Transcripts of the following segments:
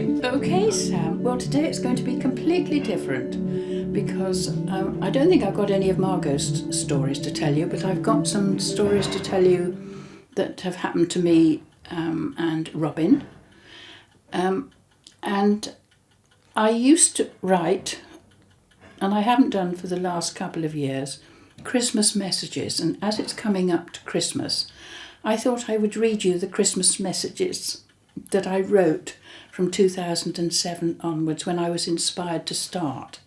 Okay, Sam. Well, today it's going to be completely different because I don't think I've got any of Margot's stories to tell you, but I've got some stories to tell you that have happened to me and Robin. And I used to write, and I haven't done for the last couple of years, Christmas messages. And as it's coming up to Christmas, I thought I would read you the Christmas messages that I wrote from 2007 onwards when I was inspired to start.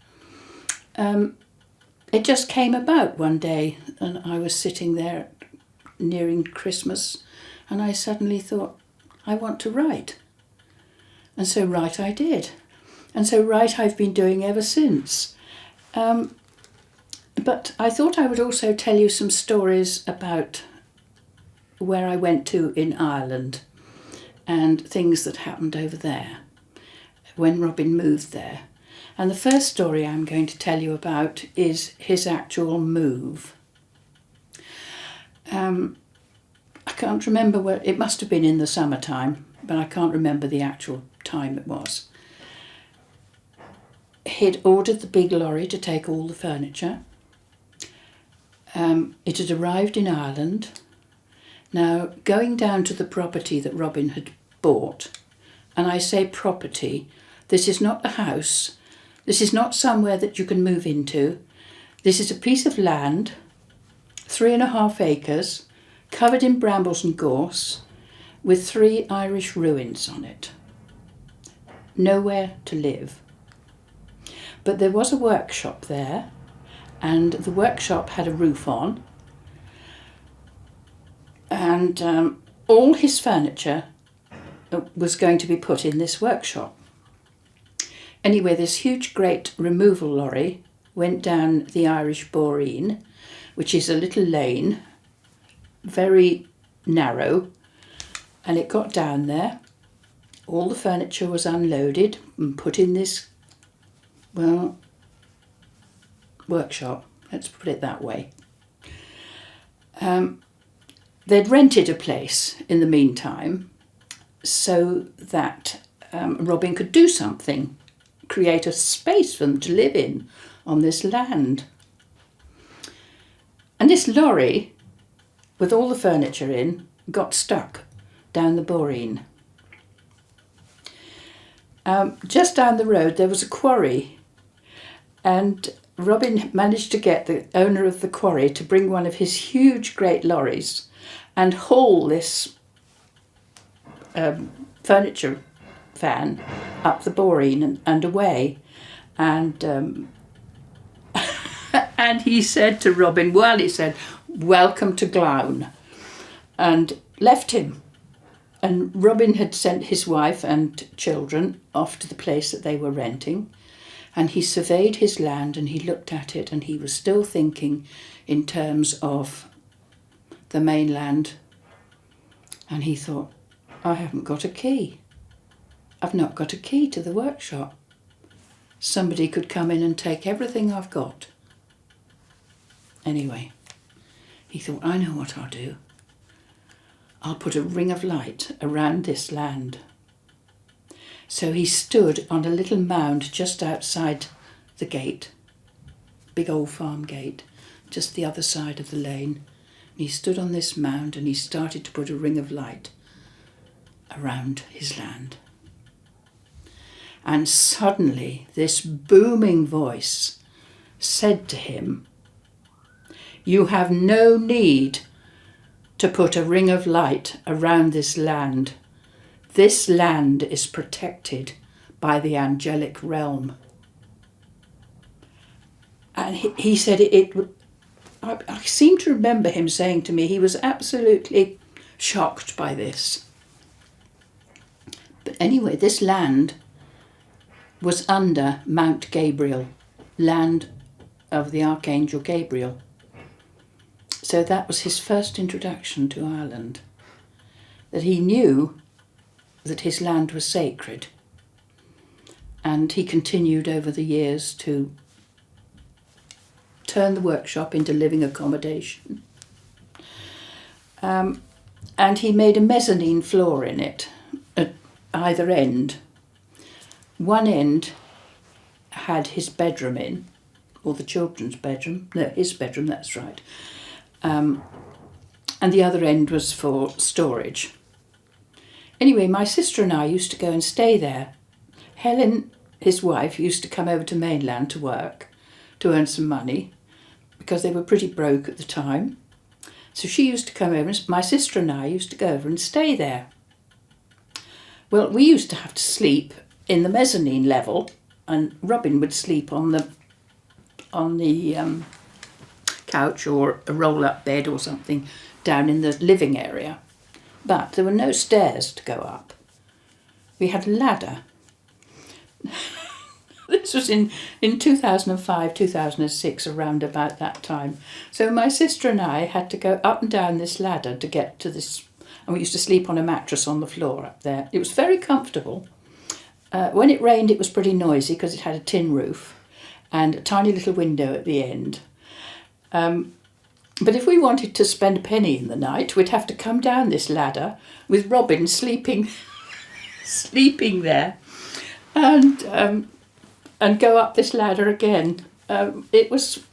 It just came about one day, and I was sitting there nearing Christmas, and I suddenly thought, I want to write. And so write I did. And so write I've been doing ever since. But I thought I would also tell you some stories about where I went to in Ireland and things that happened over there when Robin moved there. And the first story I'm going to tell you about is his actual move. I can't remember where, it must have been in the summertime, but I can't remember the actual time it was. He'd ordered the big lorry to take all the furniture. It had arrived in Ireland. Now, going down to the property that Robin had bought, and I say property, this is not a house, this is not somewhere that you can move into. This is a piece of land, 3.5 acres, covered in brambles and gorse, with 3 Irish ruins on it. Nowhere to live. But there was a workshop there, and the workshop had a roof on, and all his furniture was going to be put in this workshop. Anyway, this huge great removal lorry went down the Irish Boreen, which is a little lane, very narrow, and it got down there. All the furniture was unloaded and put in this, well, workshop, let's put it that way. They'd rented a place in the meantime so that Robin could do something, create a space for them to live in on this land. And this lorry, with all the furniture in, got stuck down the Boreen. Just down the road there was a quarry, and Robin managed to get the owner of the quarry to bring one of his huge great lorries and haul this furniture van up the Boreen and away. And and he said to Robin, well, he said, welcome to Glown, and left him. And Robin had sent his wife and children off to the place that they were renting, and he surveyed his land and he looked at it, and he was still thinking in terms of the mainland. And he thought, I haven't got a key. I've not got a key to the workshop. Somebody could come in and take everything I've got. Anyway, he thought, I know what I'll do. I'll put a ring of light around this land. So he stood on a little mound just outside the gate, big old farm gate, just the other side of the lane. And he stood on this mound and he started to put a ring of light around his land. And suddenly this booming voice said to him, you have no need to put a ring of light around this land. This land is protected by the angelic realm. And he said I seem to remember him saying to me he was absolutely shocked by this. But anyway, this land was under Mount Gabriel, land of the Archangel Gabriel. So that was his first introduction to Ireland, that he knew that his land was sacred. And he continued over the years to turn the workshop into living accommodation. And he made a mezzanine floor in it at either end. one end had his bedroom in, or the children's bedroom, no, his bedroom, that's right. And the other end was for storage. Anyway, my sister and I used to go and stay there. Helen, his wife, used to come over to mainland to work, to earn some money, because they were pretty broke at the time. So she used to come over, and my sister and I used to go over and stay there. Well, we used to have to sleep in the mezzanine level, and Robin would sleep on the couch or a roll-up bed or something down in the living area. But there were no stairs to go up. We had a ladder. This was in 2005, 2006, around about that time. So my sister and I had to go up and down this ladder to get to this, and we used to sleep on a mattress on the floor up there. It was very comfortable. When it rained, it was pretty noisy because it had a tin roof and a tiny little window at the end. But if we wanted to spend a penny in the night, we'd have to come down this ladder with Robin sleeping there, and go up this ladder again. It was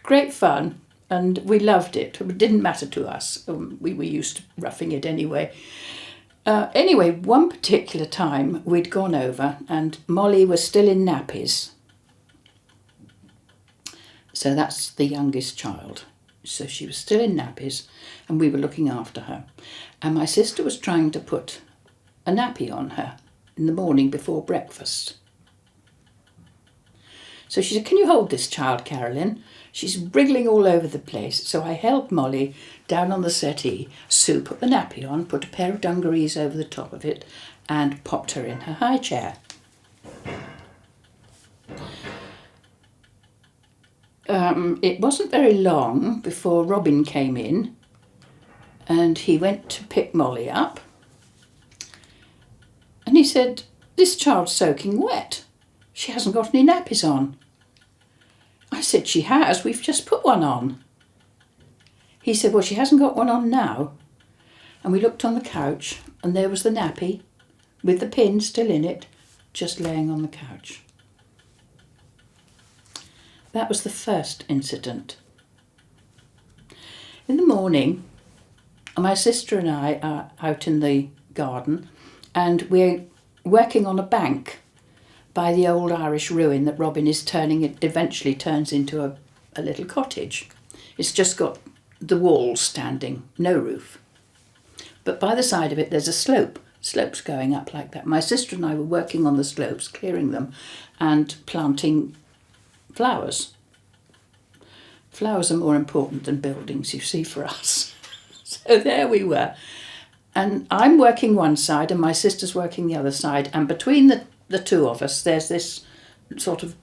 great fun, and we loved it. It didn't matter to us. We were used to roughing it anyway. Anyway, one particular time we'd gone over, and Molly was still in nappies. So that's the youngest child. So she was still in nappies, and we were looking after her. And my sister was trying to put a nappy on her in the morning before breakfast. So she said, "Can you hold this child, Carolyn? She's wriggling all over the place." So I held Molly down on the settee. Sue put the nappy on, put a pair of dungarees over the top of it, and popped her in her high chair. It wasn't very long before Robin came in, and he went to pick Molly up. And he said, "This child's soaking wet. She hasn't got any nappies on." I said, "She has, we've just put one on." He said, "Well, she hasn't got one on now." And we looked on the couch, and there was the nappy, with the pin still in it, just laying on the couch. That was the first incident. In the morning, my sister and I are out in the garden, and we're working on a bank by the old Irish ruin that Robin is turning. It eventually turns into a little cottage. It's just got the walls standing, no roof. But by the side of it, there's a slopes going up like that. My sister and I were working on the slopes, clearing them and planting flowers. Flowers are more important than buildings, you see, for us. So there we were. And I'm working one side and my sister's working the other side. And between the two of us, there's this sort of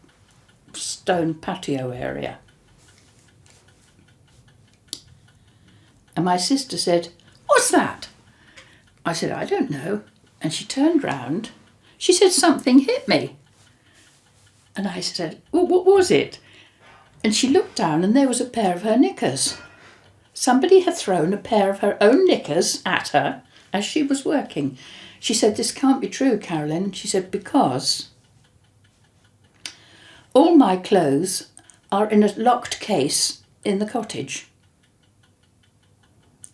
stone patio area. And my sister said, "What's that?" I said, "I don't know." And she turned round. She said, "Something hit me." And I said, "Well, what was it?" And she looked down and there was a pair of her knickers. Somebody had thrown a pair of her own knickers at her as she was working. She said, "This can't be true, Carolyn." She said, "Because all my clothes are in a locked case in the cottage,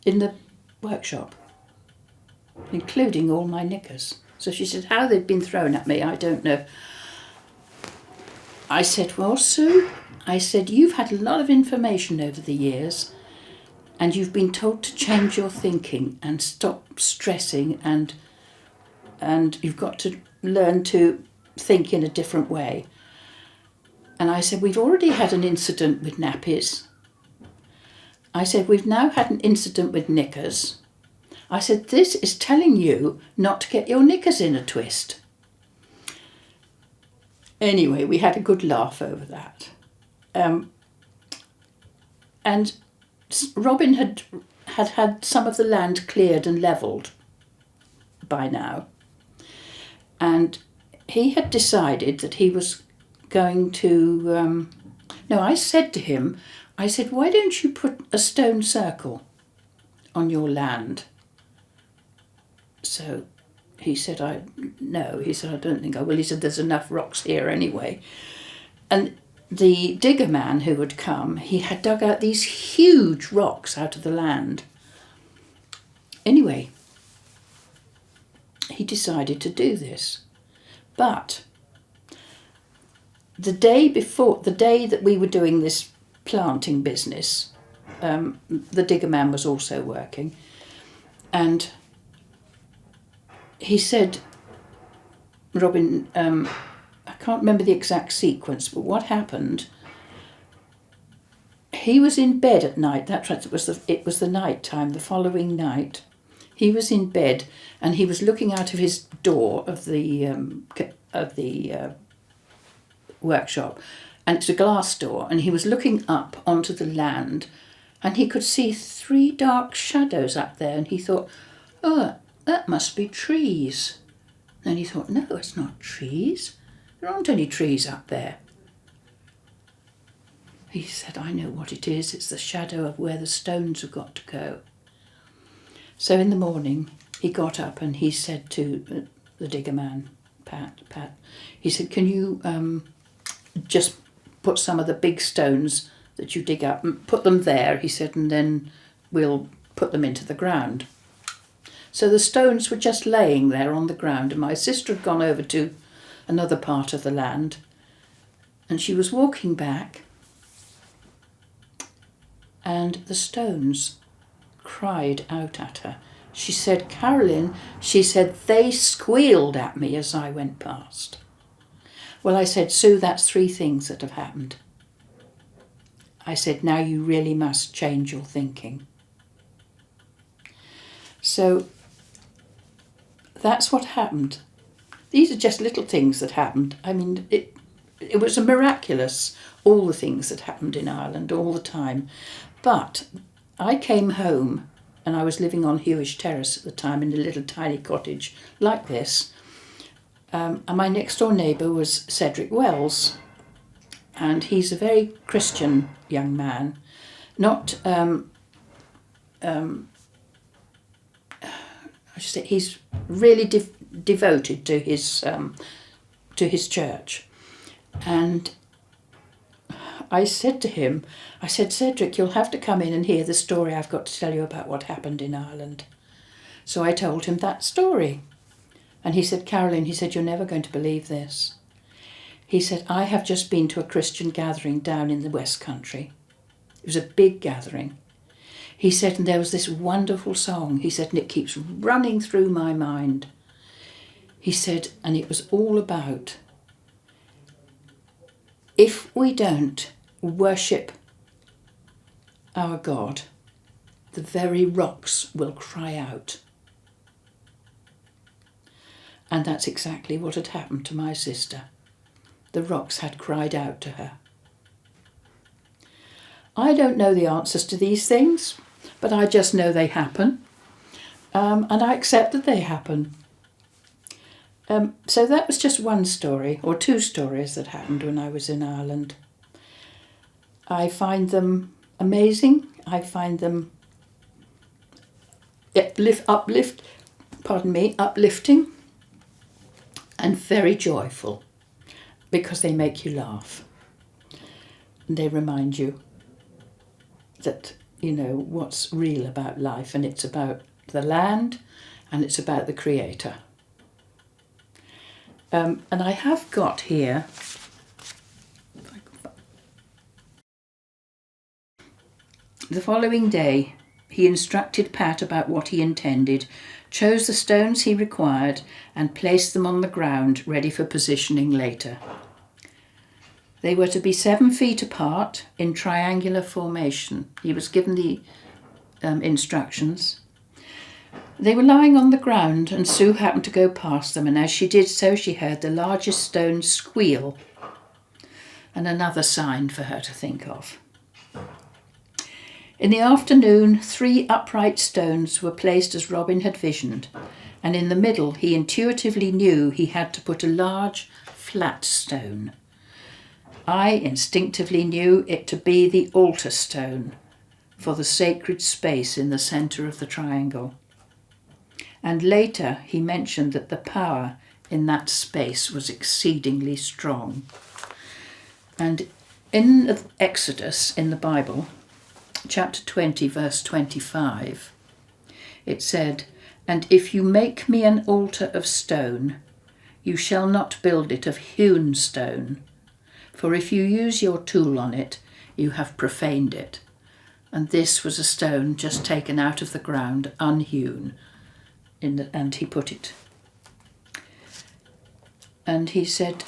in the workshop, including all my knickers." So she said, how they'd been thrown at me, I don't know. I said, "Well, Sue," I said, "you've had a lot of information over the years, and you've been told to change your thinking and stop stressing, and you've got to learn to think in a different way." And I said, "We've already had an incident with nappies." I said, "We've now had an incident with knickers." I said, "This is telling you not to get your knickers in a twist." Anyway, we had a good laugh over that. And Robin had some of the land cleared and levelled by now. And he had decided that he was going to... I said to him, I said, "Why don't you put a stone circle on your land?" So he said, no. He said, I don't think I will. He said, there's enough rocks here anyway. And the digger man who had come, he had dug out these huge rocks out of the land. Anyway, he decided to do this. But the day that we were doing this planting business, the digger man was also working. And he said, Robin, I can't remember the exact sequence, but what happened, he was in bed at night. That's right, it was the night time, the following night. He was in bed and he was looking out of his door of the workshop, and it's a glass door, and he was looking up onto the land, and he could see 3 dark shadows up there, and he thought, oh, that must be trees. Then he thought, no, it's not trees. There aren't any trees up there. He said, I know what it is. It's the shadow of where the stones have got to go. So in the morning, he got up and he said to the digger man, Pat, he said, can you just put some of the big stones that you dig up and put them there, he said, and then we'll put them into the ground. So the stones were just laying there on the ground, and my sister had gone over to another part of the land, and she was walking back, and the stones cried out at her. She said, Carolyn, she said, they squealed at me as I went past. Well, I said, Sue, that's 3 things that have happened. I said, now you really must change your thinking. So that's what happened. These are just little things that happened. I mean, it was a miraculous, all the things that happened in Ireland all the time. But I came home, and I was living on Hewish Terrace at the time in a little tiny cottage like this. And my next door neighbour was Cedric Wells, and he's a very Christian young man, not he's really devoted to his church. And I said to him, I said, Cedric, you'll have to come in and hear the story I've got to tell you about what happened in Ireland. So I told him that story. And he said, Carolyn, he said, you're never going to believe this. He said, I have just been to a Christian gathering down in the West Country. It was a big gathering. He said, and there was this wonderful song. He said, and it keeps running through my mind. He said, and it was all about, if we don't worship our God, the very rocks will cry out. And that's exactly what had happened to my sister. The rocks had cried out to her. I don't know the answers to these things, but I just know they happen, and I accept that they happen. So that was just one story, or 2 stories that happened when I was in Ireland. I find them amazing. I find them uplifting, and very joyful, because they make you laugh. And they remind you that, you know, what's real about life, and it's about the land, and it's about the Creator. And I have got here, the following day, he instructed Pat about what he intended, chose the stones he required, and placed them on the ground, ready for positioning later. They were to be 7 feet apart in triangular formation. He was given the instructions. They were lying on the ground, and Sue happened to go past them, and as she did so, she heard the largest stone squeal, and another sign for her to think of. In the afternoon, 3 upright stones were placed as Robin had visioned, and in the middle he intuitively knew he had to put a large, flat stone. I instinctively knew it to be the altar stone for the sacred space in the centre of the triangle. And later he mentioned that the power in that space was exceedingly strong. And in Exodus, in the Bible, chapter 20, verse 25, it said, "And if you make me an altar of stone, you shall not build it of hewn stone, for if you use your tool on it, you have profaned it." And this was a stone just taken out of the ground, unhewn, and he put it. And he said,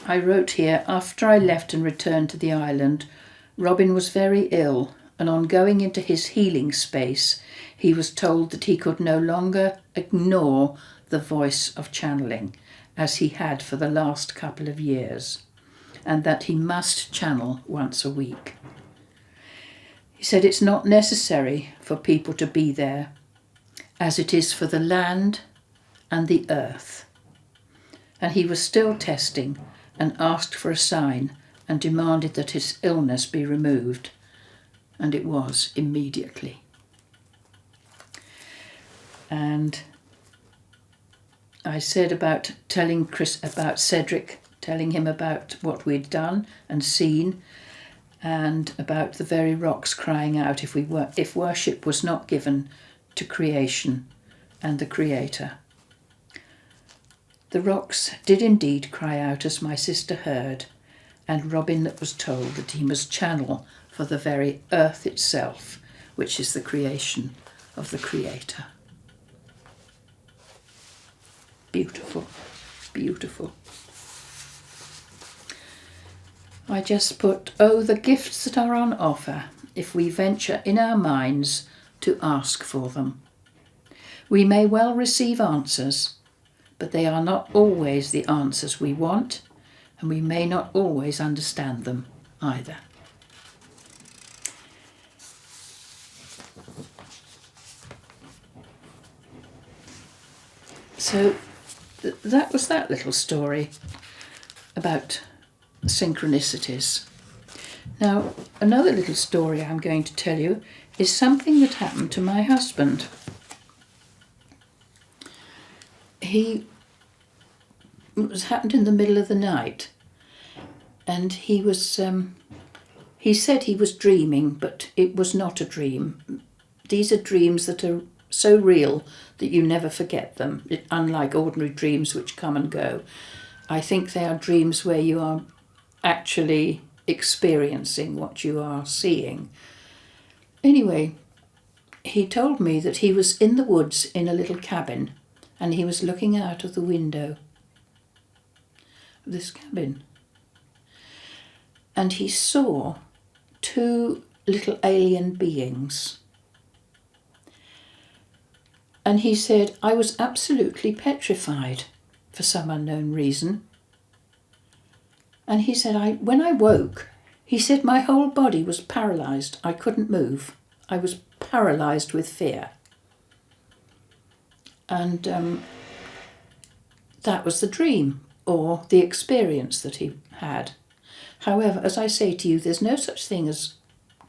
I wrote here, "After I left and returned to the island, Robin was very ill, and on going into his healing space, he was told that he could no longer ignore the voice of channeling, as he had for the last couple of years, and that he must channel once a week." He said it's not necessary for people to be there, as it is for the land and the earth. And he was still testing and asked for a sign and demanded that his illness be removed, and it was immediately. And I said about telling Cedric, telling him about what we'd done and seen, and about the very rocks crying out if worship was not given to creation and the Creator. The rocks did indeed cry out, as my sister heard, and Robin was told that he must channel for the very earth itself, which is the creation of the Creator. Beautiful, beautiful. I just put, oh, the gifts that are on offer if we venture in our minds to ask for them. We may well receive answers, but they are not always the answers we want, and we may not always understand them either. So that was that little story about synchronicities. Now, another little story I'm going to tell you is something that happened to my husband. It happened in the middle of the night, and he said he was dreaming, but it was not a dream. These are dreams that are so real that you never forget them, unlike ordinary dreams which come and go. I think they are dreams where you are actually experiencing what you are seeing. Anyway, he told me that he was in the woods in a little cabin, and he was looking out of the window of this cabin. And he saw two little alien beings. And he said, I was absolutely petrified for some unknown reason. And he said, when I woke, he said my whole body was paralysed. I couldn't move. I was paralysed with fear. And that was the dream, or the experience that he had. However, as I say to you, there's no such thing as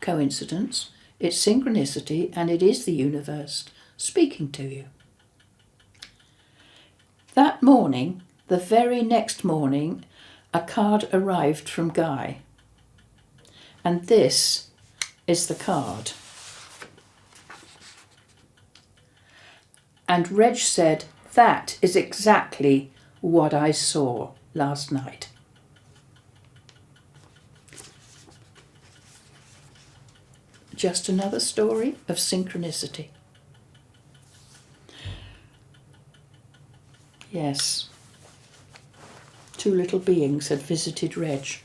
coincidence. It's synchronicity, and it is the universe speaking to you. That morning, the very next morning, a card arrived from Guy. And this is the card. And Reg said, that is exactly what I saw last night. Just another story of synchronicity. Yes, two little beings had visited Reg.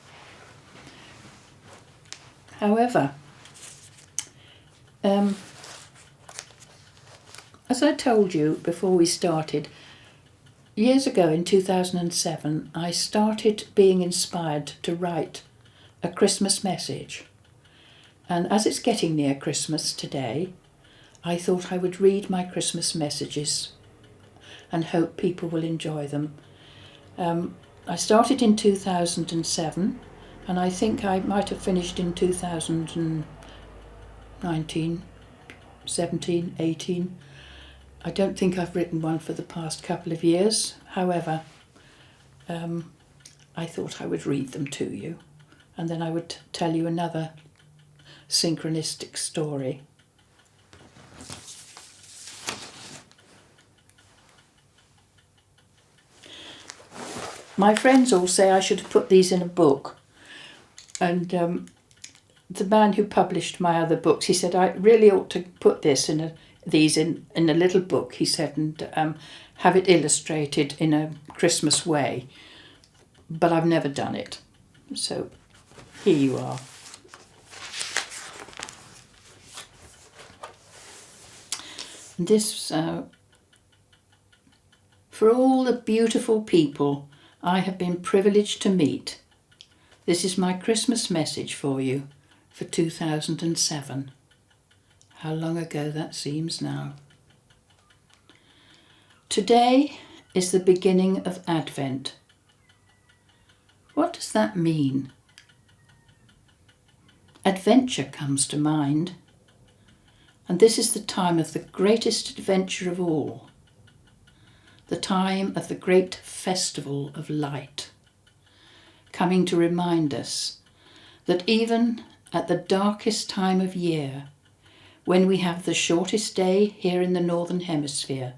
However, as I told you before we started, years ago in 2007, I started being inspired to write a Christmas message. And as it's getting near Christmas today, I thought I would read my Christmas messages and hope people will enjoy them. I started in 2007, and I think I might have finished in 2019. 17, 18. I don't think I've written one for the past couple of years. However, I thought I would read them to you, and then I would tell you another synchronistic story. My friends all say I should have put these in a book, and the man who published my other books, he said I really ought to put these in a little book, he said, and have it illustrated in a Christmas way, but I've never done it. So here you are. This, for all the beautiful people I have been privileged to meet, this is my Christmas message for you for 2007. How long ago that seems now. Today is the beginning of Advent. What does that mean? Adventure comes to mind, and this is the time of the greatest adventure of all, the time of the great festival of light, coming to remind us that even at the darkest time of year, when we have the shortest day here in the Northern Hemisphere,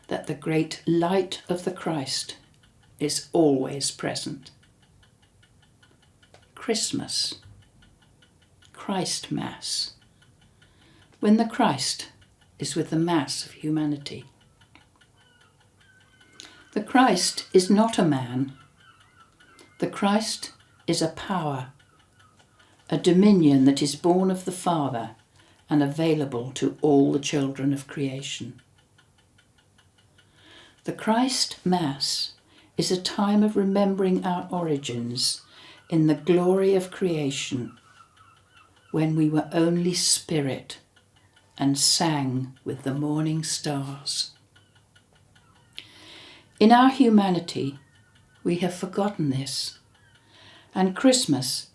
that the great light of the Christ is always present. Christmas, Christ Mass, when the Christ is with the mass of humanity. The Christ is not a man. The Christ is a power, a dominion that is born of the Father and available to all the children of creation. The Christ Mass is a time of remembering our origins in the glory of creation, when we were only spirit and sang with the morning stars. In our humanity, we have forgotten this, and Christmas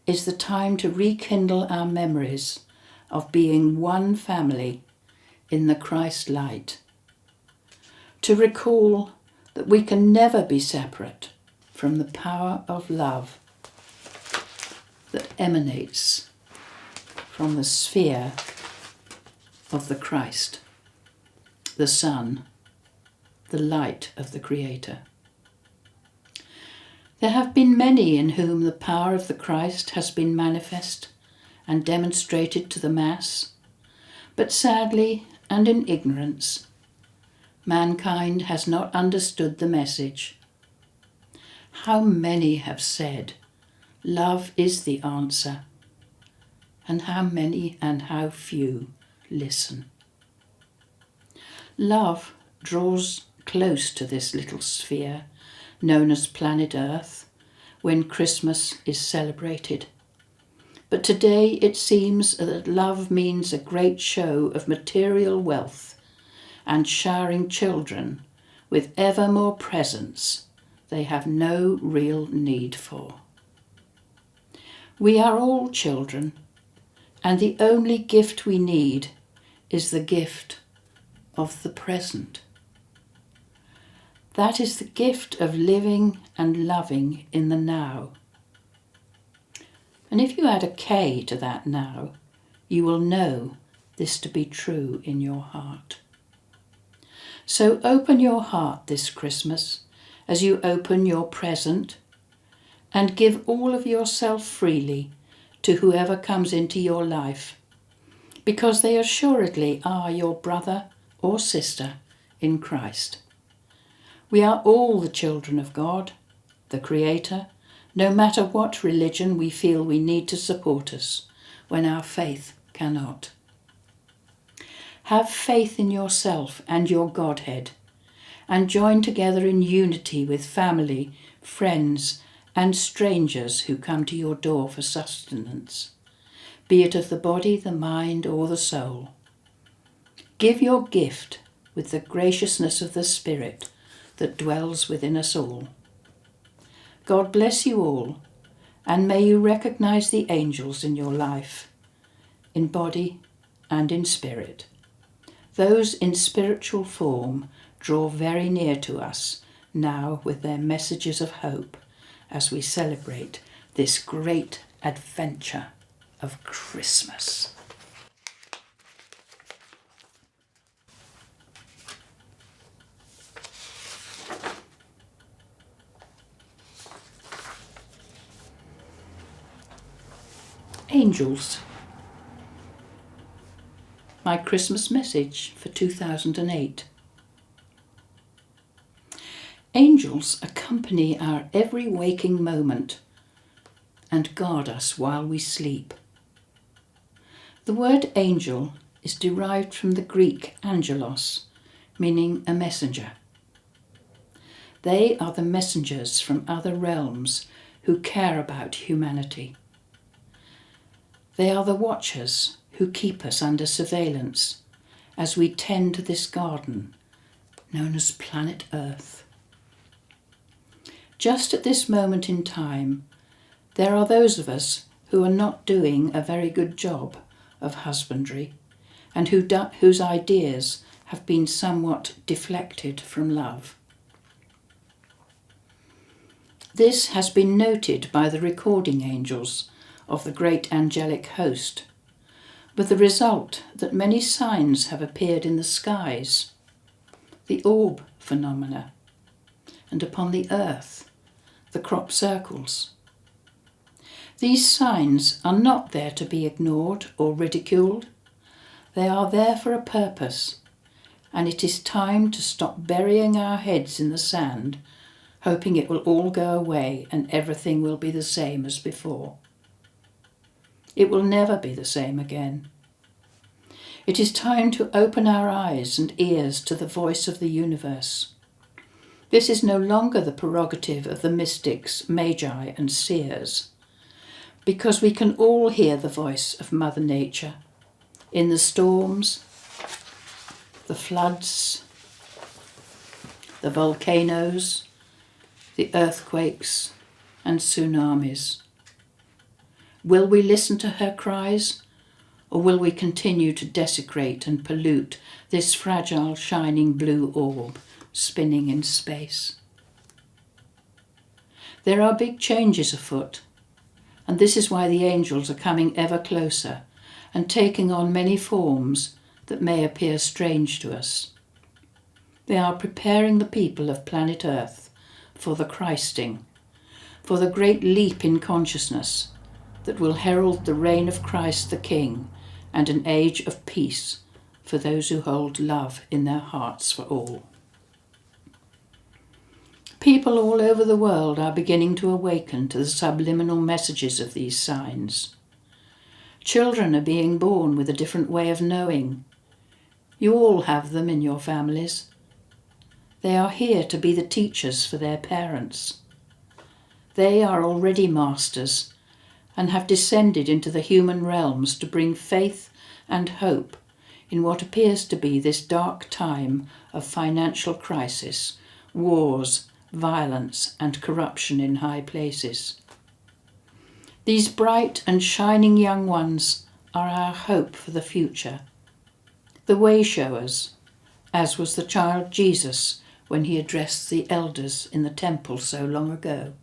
is the time to rekindle our memories of being one family in the Christ light, to recall that we can never be separate from the power of love that emanates from the sphere of the Christ, the Son, the light of the Creator. There have been many in whom the power of the Christ has been manifest and demonstrated to the mass, but sadly and in ignorance, mankind has not understood the message. How many have said, "Love is the answer," and how many and how few listen. Love draws close to this little sphere known as planet Earth when Christmas is celebrated. But today it seems that love means a great show of material wealth and showering children with ever more presents they have no real need for. We are all children, and the only gift we need is the gift of the present. That is the gift of living and loving in the now. And if you add a K to that now, you will know this to be true in your heart. So open your heart this Christmas as you open your present, and give all of yourself freely to whoever comes into your life, because they assuredly are your brother or sister in Christ. We are all the children of God, the Creator, no matter what religion we feel we need to support us when our faith cannot. Have faith in yourself and your Godhead, and join together in unity with family, friends, and strangers who come to your door for sustenance, be it of the body, the mind, or the soul. Give your gift with the graciousness of the Spirit that dwells within us all. God bless you all, and may you recognize the angels in your life, in body and in spirit. Those in spiritual form draw very near to us now with their messages of hope as we celebrate this great adventure of Christmas. Angels. My Christmas message for 2008. Angels accompany our every waking moment and guard us while we sleep. The word angel is derived from the Greek angelos, meaning a messenger. They are the messengers from other realms who care about humanity. They are the watchers who keep us under surveillance as we tend to this garden known as planet Earth. Just at this moment in time, there are those of us who are not doing a very good job of husbandry and whose ideas have been somewhat deflected from love. This has been noted by the recording angels of the great angelic host, with the result that many signs have appeared in the skies, the orb phenomena, and upon the earth, the crop circles. These signs are not there to be ignored or ridiculed. They are there for a purpose, and it is time to stop burying our heads in the sand, hoping it will all go away and everything will be the same as before. It will never be the same again. It is time to open our eyes and ears to the voice of the universe. This is no longer the prerogative of the mystics, magi and seers, because we can all hear the voice of Mother Nature in the storms, the floods, the volcanoes, the earthquakes and tsunamis. Will we listen to her cries, or will we continue to desecrate and pollute this fragile, shining blue orb spinning in space? There are big changes afoot, and this is why the angels are coming ever closer and taking on many forms that may appear strange to us. They are preparing the people of planet Earth for the Christing, for the great leap in consciousness that will herald the reign of Christ the King and an age of peace for those who hold love in their hearts for all. People all over the world are beginning to awaken to the subliminal messages of these signs. Children are being born with a different way of knowing. You all have them in your families. They are here to be the teachers for their parents. They are already masters and have descended into the human realms to bring faith and hope in what appears to be this dark time of financial crisis, wars, violence and corruption in high places. These bright and shining young ones are our hope for the future, the way showers, as was the child Jesus when he addressed the elders in the temple so long ago.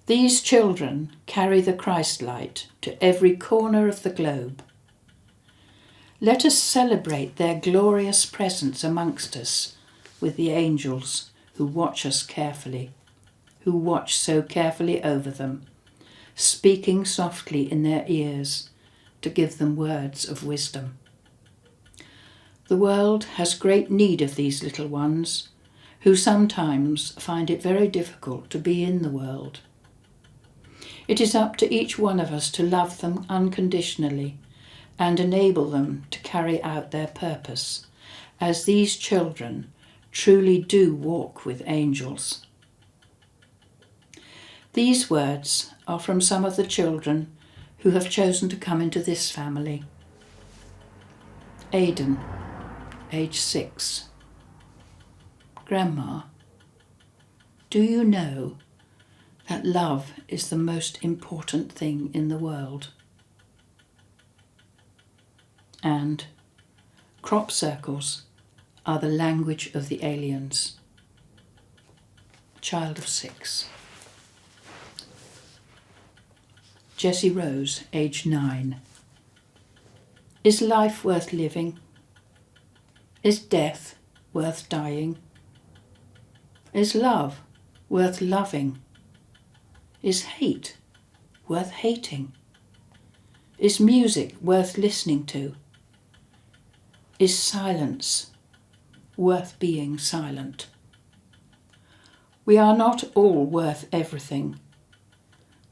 These children carry the Christ light to every corner of the globe. Let us celebrate their glorious presence amongst us with the angels who watch us carefully, who watch so carefully over them, speaking softly in their ears to give them words of wisdom. The world has great need of these little ones, who sometimes find it very difficult to be in the world. It is up to each one of us to love them unconditionally and enable them to carry out their purpose, as these children truly do walk with angels. These words are from some of the children who have chosen to come into this family. Aidan, age 6. Grandma, do you know that love is the most important thing in the world? and crop circles are the language of the aliens. Child of 6. Jessie Rose, age 9. Is life worth living? Is death worth dying? Is love worth loving? Is hate worth hating? Is music worth listening to? Is silence worth being silent? We are not all worth everything,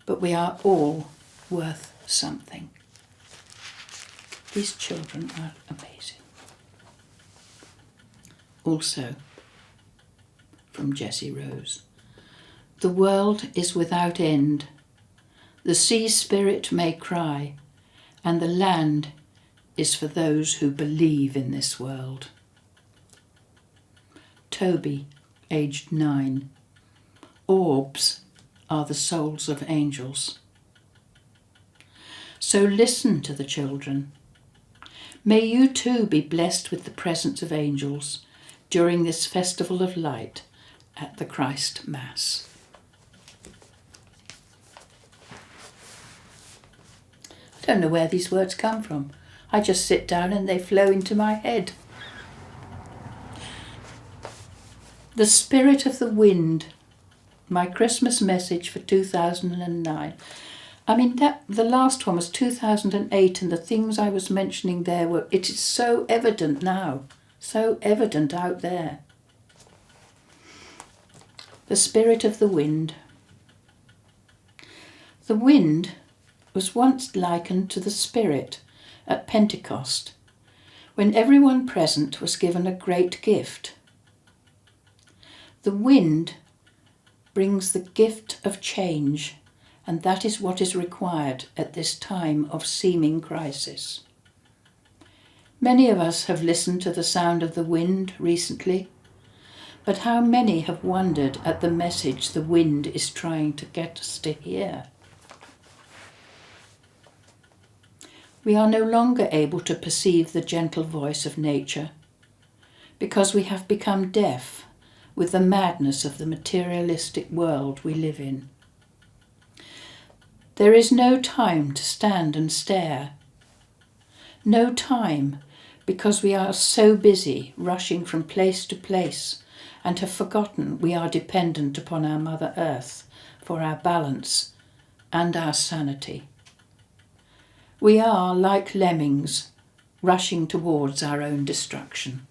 but we are all worth something. These children are amazing. Also, from Jessie Rose. The world is without end. The sea spirit may cry, and the land is for those who believe in this world. Toby, aged 9. Orbs are the souls of angels. So listen to the children. May you too be blessed with the presence of angels during this festival of light at the Christ Mass. I don't know where these words come from. I just sit down and they flow into my head. The Spirit of the Wind, my Christmas message for 2009. I mean, the last one was 2008, and the things I was mentioning there it is so evident now, so evident out there. The Spirit of the Wind. The wind was once likened to the Spirit at Pentecost, when everyone present was given a great gift. The wind brings the gift of change, and that is what is required at this time of seeming crisis. Many of us have listened to the sound of the wind recently, but how many have wondered at the message the wind is trying to get us to hear? We are no longer able to perceive the gentle voice of nature because we have become deaf with the madness of the materialistic world we live in. There is no time to stand and stare. No time, because we are so busy rushing from place to place and have forgotten we are dependent upon our Mother Earth for our balance and our sanity. We are, like lemmings, rushing towards our own destruction.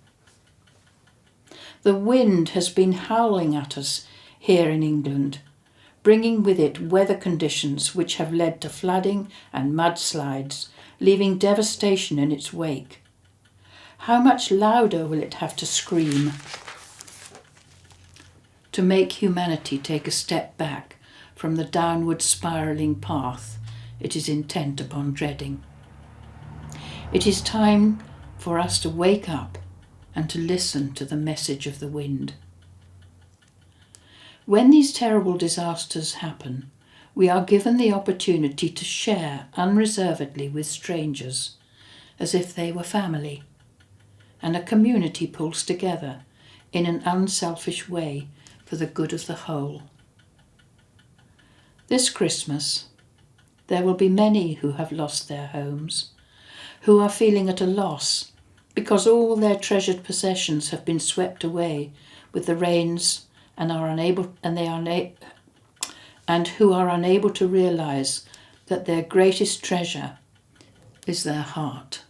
The wind has been howling at us here in England, bringing with it weather conditions which have led to flooding and mudslides, leaving devastation in its wake. How much louder will it have to scream to make humanity take a step back from the downward spiralling path it is intent upon treading? It is time for us to wake up and to listen to the message of the wind. When these terrible disasters happen, we are given the opportunity to share unreservedly with strangers, as if they were family, and a community pulls together in an unselfish way for the good of the whole. This Christmas, there will be many who have lost their homes, who are feeling at a loss because all their treasured possessions have been swept away with the rains and who are unable to realize that their greatest treasure is their heart,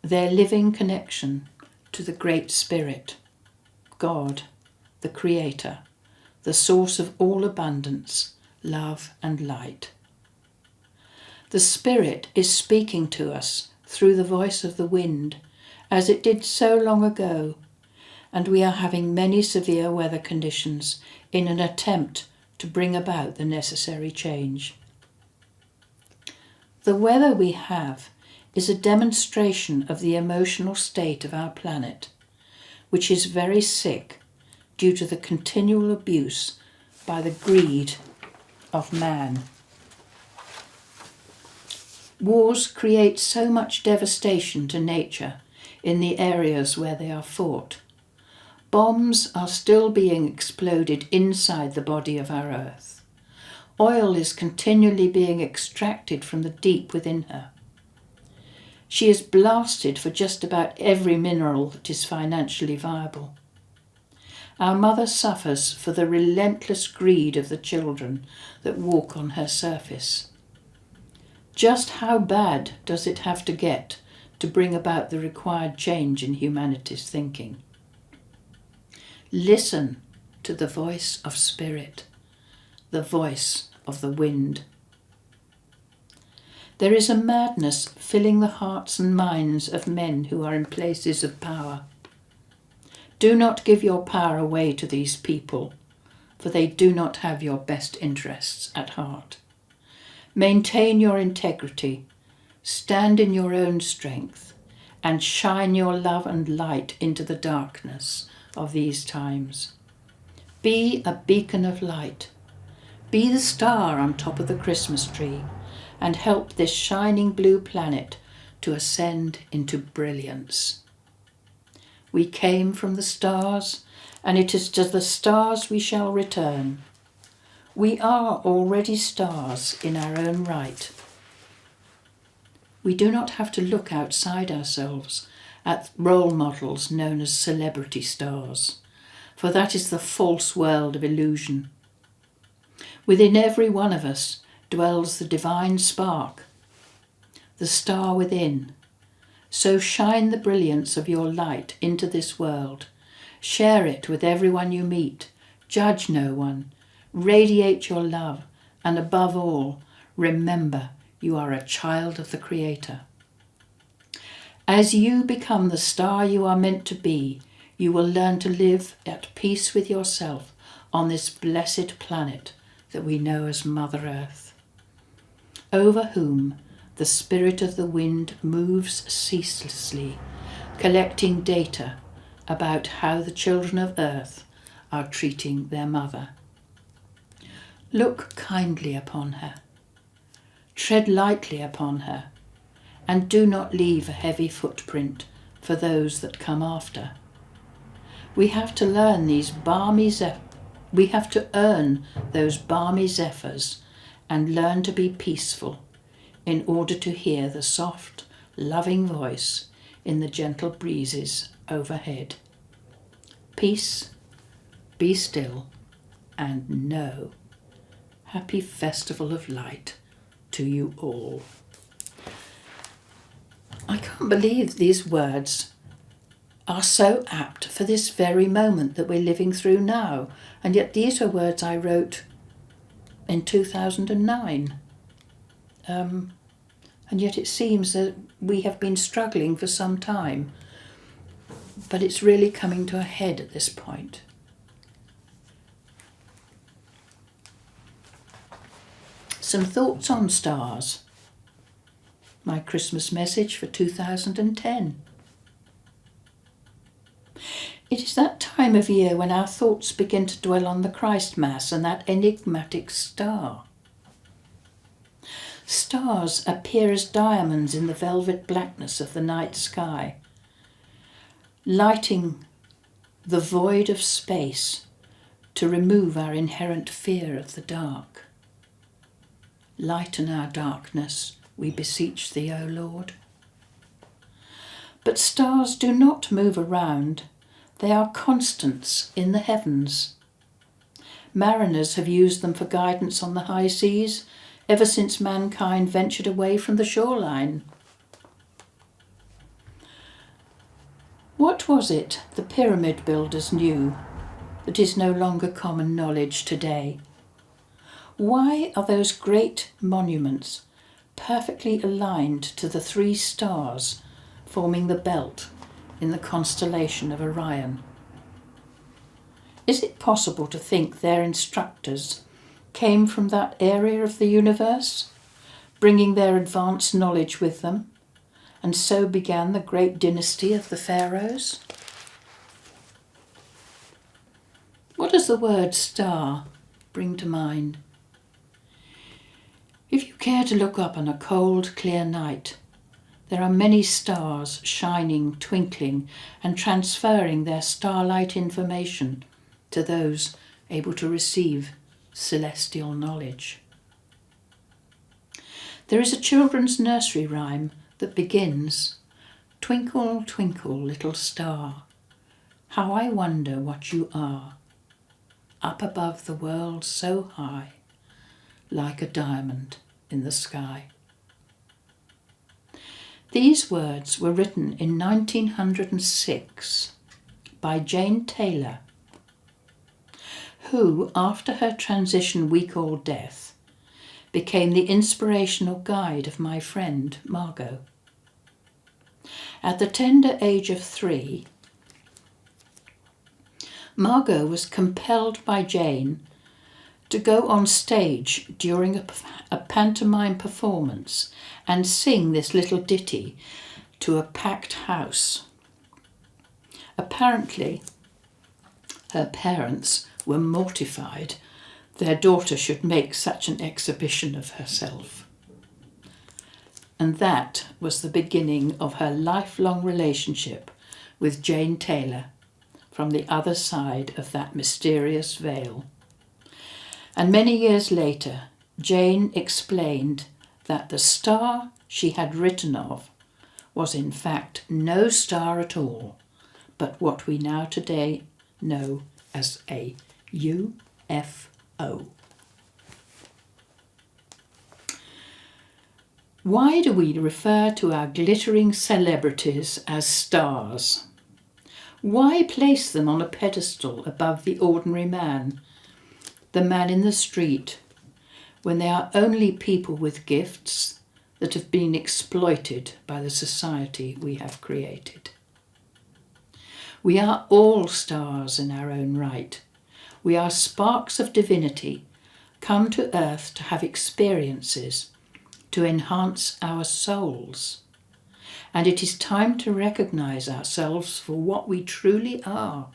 their living connection to the Great Spirit, God, the Creator, the source of all abundance, love and light. The Spirit is speaking to us through the voice of the wind, as it did so long ago, and we are having many severe weather conditions in an attempt to bring about the necessary change. The weather we have is a demonstration of the emotional state of our planet, which is very sick due to the continual abuse by the greed of man. Wars create so much devastation to nature in the areas where they are fought. Bombs are still being exploded inside the body of our earth. Oil is continually being extracted from the deep within her. She is blasted for just about every mineral that is financially viable. Our mother suffers for the relentless greed of the children that walk on her surface. Just how bad does it have to get to bring about the required change in humanity's thinking? Listen to the voice of spirit, the voice of the wind. There is a madness filling the hearts and minds of men who are in places of power. Do not give your power away to these people, for they do not have your best interests at heart. Maintain your integrity, stand in your own strength, and shine your love and light into the darkness of these times. Be a beacon of light. Be the star on top of the Christmas tree and help this shining blue planet to ascend into brilliance. We came from the stars, and it is to the stars we shall return. We are already stars in our own right. We do not have to look outside ourselves at role models known as celebrity stars, for that is the false world of illusion. Within every one of us dwells the divine spark, the star within. So shine the brilliance of your light into this world. Share it with everyone you meet. Judge no one. Radiate your love. And above all, remember you are a child of the Creator. As you become the star you are meant to be, you will learn to live at peace with yourself on this blessed planet that we know as Mother Earth, over whom the spirit of the wind moves ceaselessly, collecting data about how the children of Earth are treating their mother. Look kindly upon her, tread lightly upon her, and do not leave a heavy footprint for those that come after. We have to earn those balmy zephyrs and learn to be peaceful in order to hear the soft, loving voice in the gentle breezes overhead. Peace, be still, and know. Happy Festival of Light to you all. I can't believe these words are so apt for this very moment that we're living through now, and yet these are words I wrote in 2009. And yet it seems that we have been struggling for some time, but it's really coming to a head at this point. Some thoughts on stars. My Christmas message for 2010. It is that time of year when our thoughts begin to dwell on the Christ Mass and that enigmatic star. Stars appear as diamonds in the velvet blackness of the night sky, lighting the void of space to remove our inherent fear of the dark. Lighten our darkness, we beseech thee, O Lord. But stars do not move around. They are constants in the heavens. Mariners have used them for guidance on the high seas ever since mankind ventured away from the shoreline. What was it the pyramid builders knew that is no longer common knowledge today? Why are those great monuments perfectly aligned to the 3 stars forming the belt in the constellation of Orion? Is it possible to think their instructors came from that area of the universe, bringing their advanced knowledge with them, and so began the great dynasty of the pharaohs? What does the word star bring to mind? If you care to look up on a cold, clear night, there are many stars shining, twinkling, and transferring their starlight information to those able to receive celestial knowledge. There is a children's nursery rhyme that begins, "Twinkle, twinkle, little star, how I wonder what you are, up above the world so high, like a diamond in the sky." These words were written in 1906 by Jane Taylor, who, after her transition week-old death, became the inspirational guide of my friend Margot. At the tender age of 3, Margot was compelled by Jane to go on stage during a pantomime performance and sing this little ditty to a packed house. Apparently, her parents were mortified their daughter should make such an exhibition of herself. And that was the beginning of her lifelong relationship with Jane Taylor from the other side of that mysterious veil. And many years later, Jane explained that the star she had written of was in fact no star at all, but what we now today know as a UFO. Why do we refer to our glittering celebrities as stars? Why place them on a pedestal above the ordinary man, the man in the street, when they are only people with gifts that have been exploited by the society we have created? We are all stars in our own right. We are sparks of divinity, come to earth to have experiences, to enhance our souls. And it is time to recognize ourselves for what we truly are.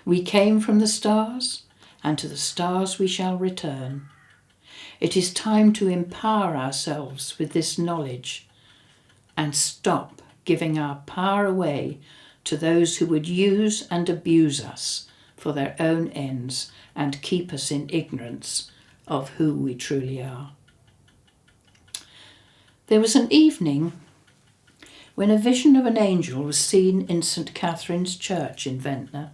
We came from the stars, and to the stars we shall return. It is time to empower ourselves with this knowledge and stop giving our power away to those who would use and abuse us for their own ends and keep us in ignorance of who we truly are. There was an evening when a vision of an angel was seen in St. Catherine's Church in Ventnor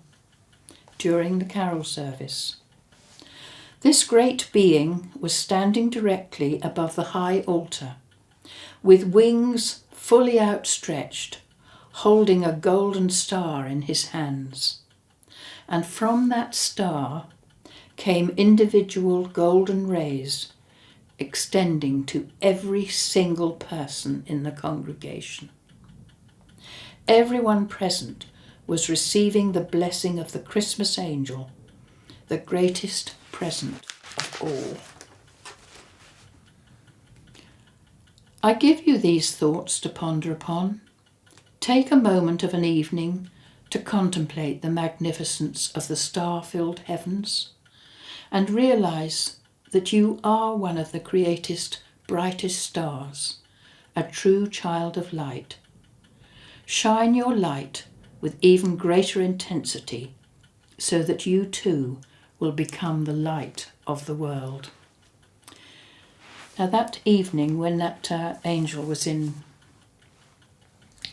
during the carol service. This great being was standing directly above the high altar, with wings fully outstretched, holding a golden star in his hands. And from that star came individual golden rays extending to every single person in the congregation. Everyone present was receiving the blessing of the Christmas angel, the greatest present of all. I give you these thoughts to ponder upon. Take a moment of an evening to contemplate the magnificence of the star-filled heavens and realize that you are one of the greatest, brightest stars, a true child of light. Shine your light with even greater intensity so that you too will become the light of the world. Now that evening when that angel was in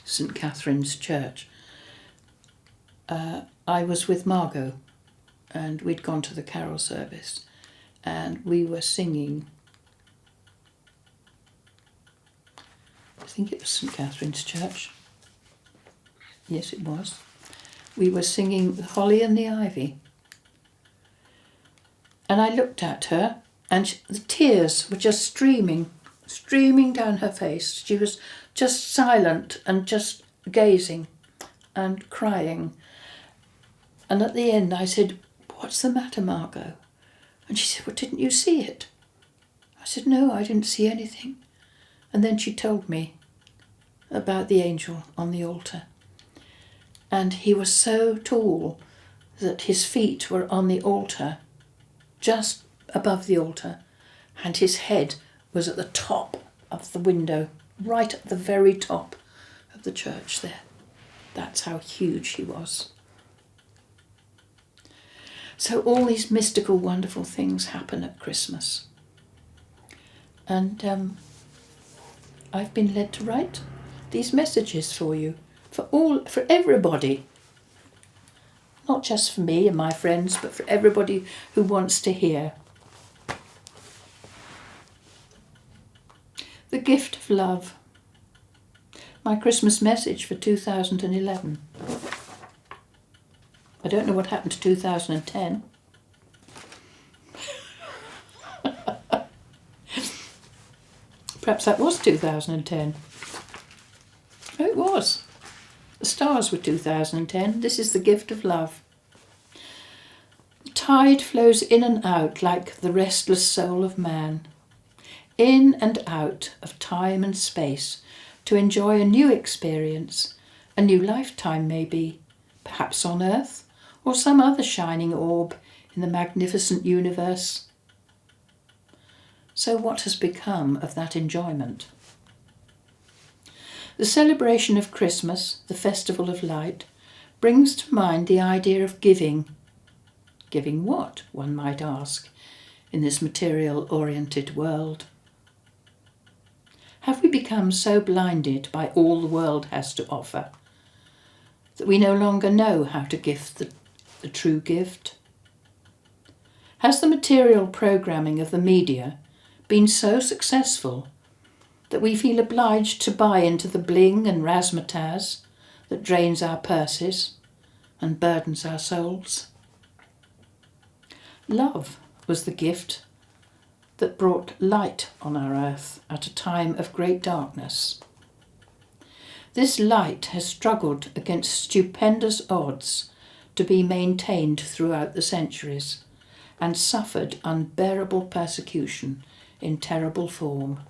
St. Catherine's Church, I was with Margot and we'd gone to the carol service and we were singing, I think it was St. Catherine's Church. Yes, it was. We were singing The Holly and the Ivy. And I looked at her and the tears were just streaming down her face. She was just silent and just gazing and crying. And at the end I said, "What's the matter, Margot?" And she said, "Well, didn't you see it?" I said, "No, I didn't see anything." And then she told me about the angel on the altar. And he was so tall that his feet were on the altar, just above the altar, and his head was at the top of the window, right at the very top of the church there. That's how huge he was. So all these mystical, wonderful things happen at Christmas. And I've been led to write these messages for you, for everybody. Not just for me and my friends, but for everybody who wants to hear. The gift of love. My Christmas message for 2011. I don't know what happened to 2010. Perhaps that was 2010. Oh, it was. The stars were 2010. This is the gift of love. The tide flows in and out like the restless soul of man, in and out of time and space to enjoy a new experience, a new lifetime maybe, perhaps on earth or some other shining orb in the magnificent universe. So what has become of that enjoyment? The celebration of Christmas, the festival of light, brings to mind the idea of giving. Giving what, one might ask, in this material-oriented world? Have we become so blinded by all the world has to offer that we no longer know how to give the true gift? Has the material programming of the media been so successful that we feel obliged to buy into the bling and razzmatazz that drains our purses and burdens our souls? Love was the gift that brought light on our earth at a time of great darkness. This light has struggled against stupendous odds to be maintained throughout the centuries and suffered unbearable persecution in terrible form.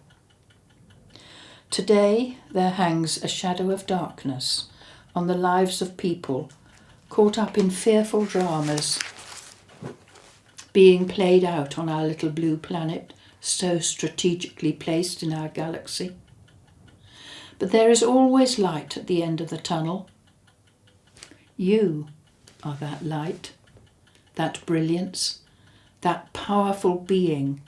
Today there hangs a shadow of darkness on the lives of people caught up in fearful dramas being played out on our little blue planet, so strategically placed in our galaxy. But there is always light at the end of the tunnel. You are that light, that brilliance, that powerful being,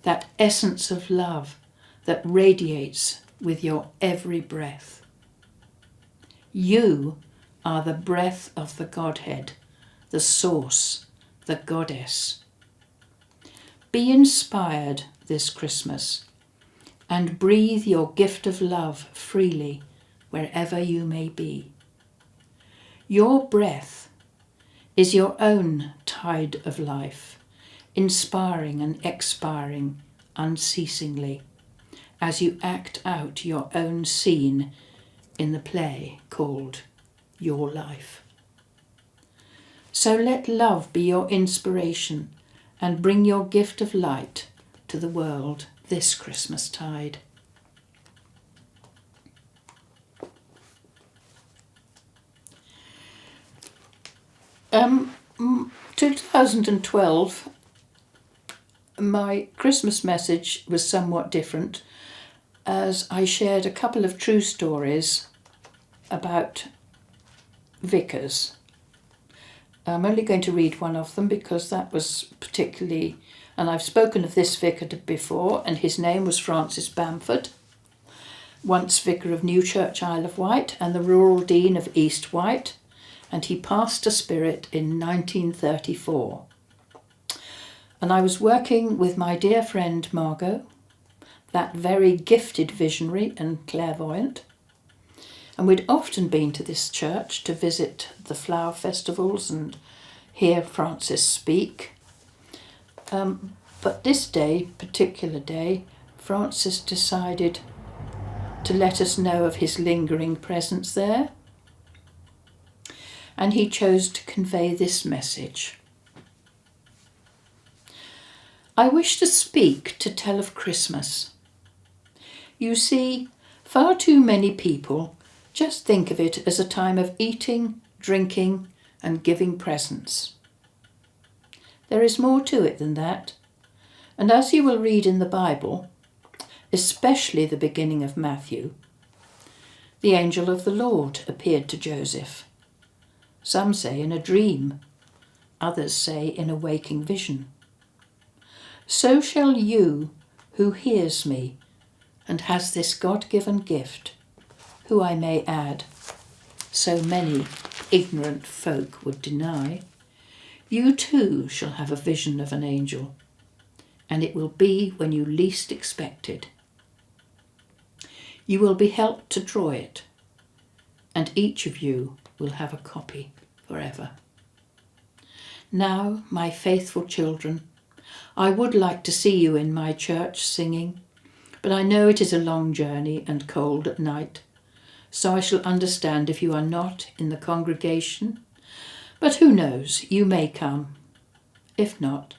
that essence of love that radiates with your every breath. You are the breath of the Godhead, the source, the goddess. Be inspired this Christmas and breathe your gift of love freely wherever you may be. Your breath is your own tide of life, inspiring and expiring unceasingly as you act out your own scene in the play called Your Life. So let love be your inspiration and bring your gift of light to the world this Christmas tide. Um, 2012, my Christmas message was somewhat different, as I shared a couple of true stories about vicars. I'm only going to read one of them because that was particularly, and I've spoken of this vicar before, and his name was Francis Bamford, once vicar of New Church, Isle of Wight, and the rural dean of East Wight, and he passed to spirit in 1934. And I was working with my dear friend Margot, that very gifted visionary and clairvoyant, and we'd often been to this church to visit the flower festivals and hear Francis speak. But this particular day, Francis decided to let us know of his lingering presence there. And he chose to convey this message. I wish to speak to tell of Christmas. You see, far too many people just think of it as a time of eating, drinking, and giving presents. There is more to it than that, and as you will read in the Bible, especially the beginning of Matthew. The angel of the Lord appeared to Joseph. Some say in a dream, others say in a waking vision. So shall you, who hears me and has this God-given gift, who I may add, so many ignorant folk would deny, you too shall have a vision of an angel, and it will be when you least expect it. You will be helped to draw it, and each of you will have a copy forever. Now, my faithful children, I would like to see you in my church singing, but I know it is a long journey and cold at night, so I shall understand if you are not in the congregation. But who knows, you may come. If not,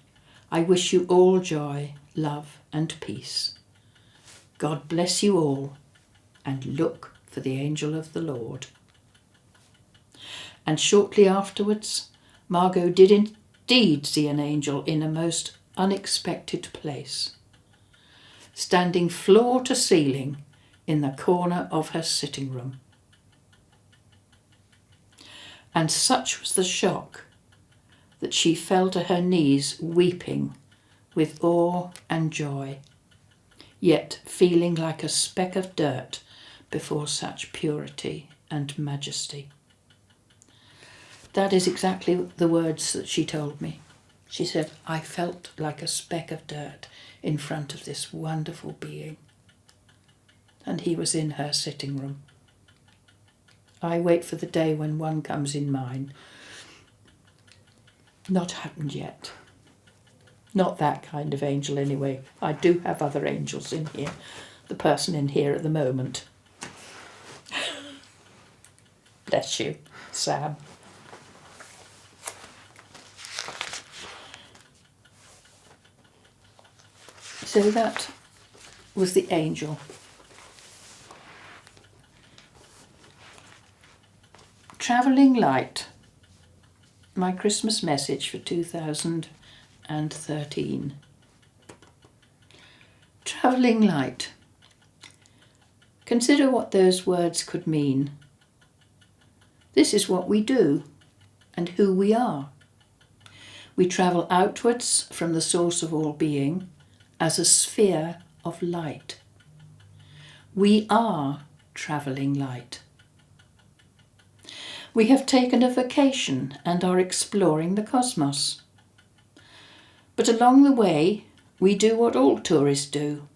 I wish you all joy, love and peace. God bless you all, and look for the angel of the Lord. And shortly afterwards, Margot did indeed see an angel in a most unexpected place, standing floor to ceiling in the corner of her sitting room. And such was the shock that she fell to her knees weeping with awe and joy, yet feeling like a speck of dirt before such purity and majesty. That is exactly the words that she told me. She said, I felt like a speck of dirt in front of this wonderful being. And he was in her sitting room. I wait for the day when one comes in mine. Not happened yet. Not that kind of angel anyway. I do have other angels in here. The person in here at the moment. Bless you, Sam. So that was the angel. Travelling Light, my Christmas message for 2013. Travelling Light. Consider what those words could mean. This is what we do and who we are. We travel outwards from the source of all being as a sphere of light. We are travelling light. We have taken a vacation and are exploring the cosmos. But along the way, we do what all tourists do.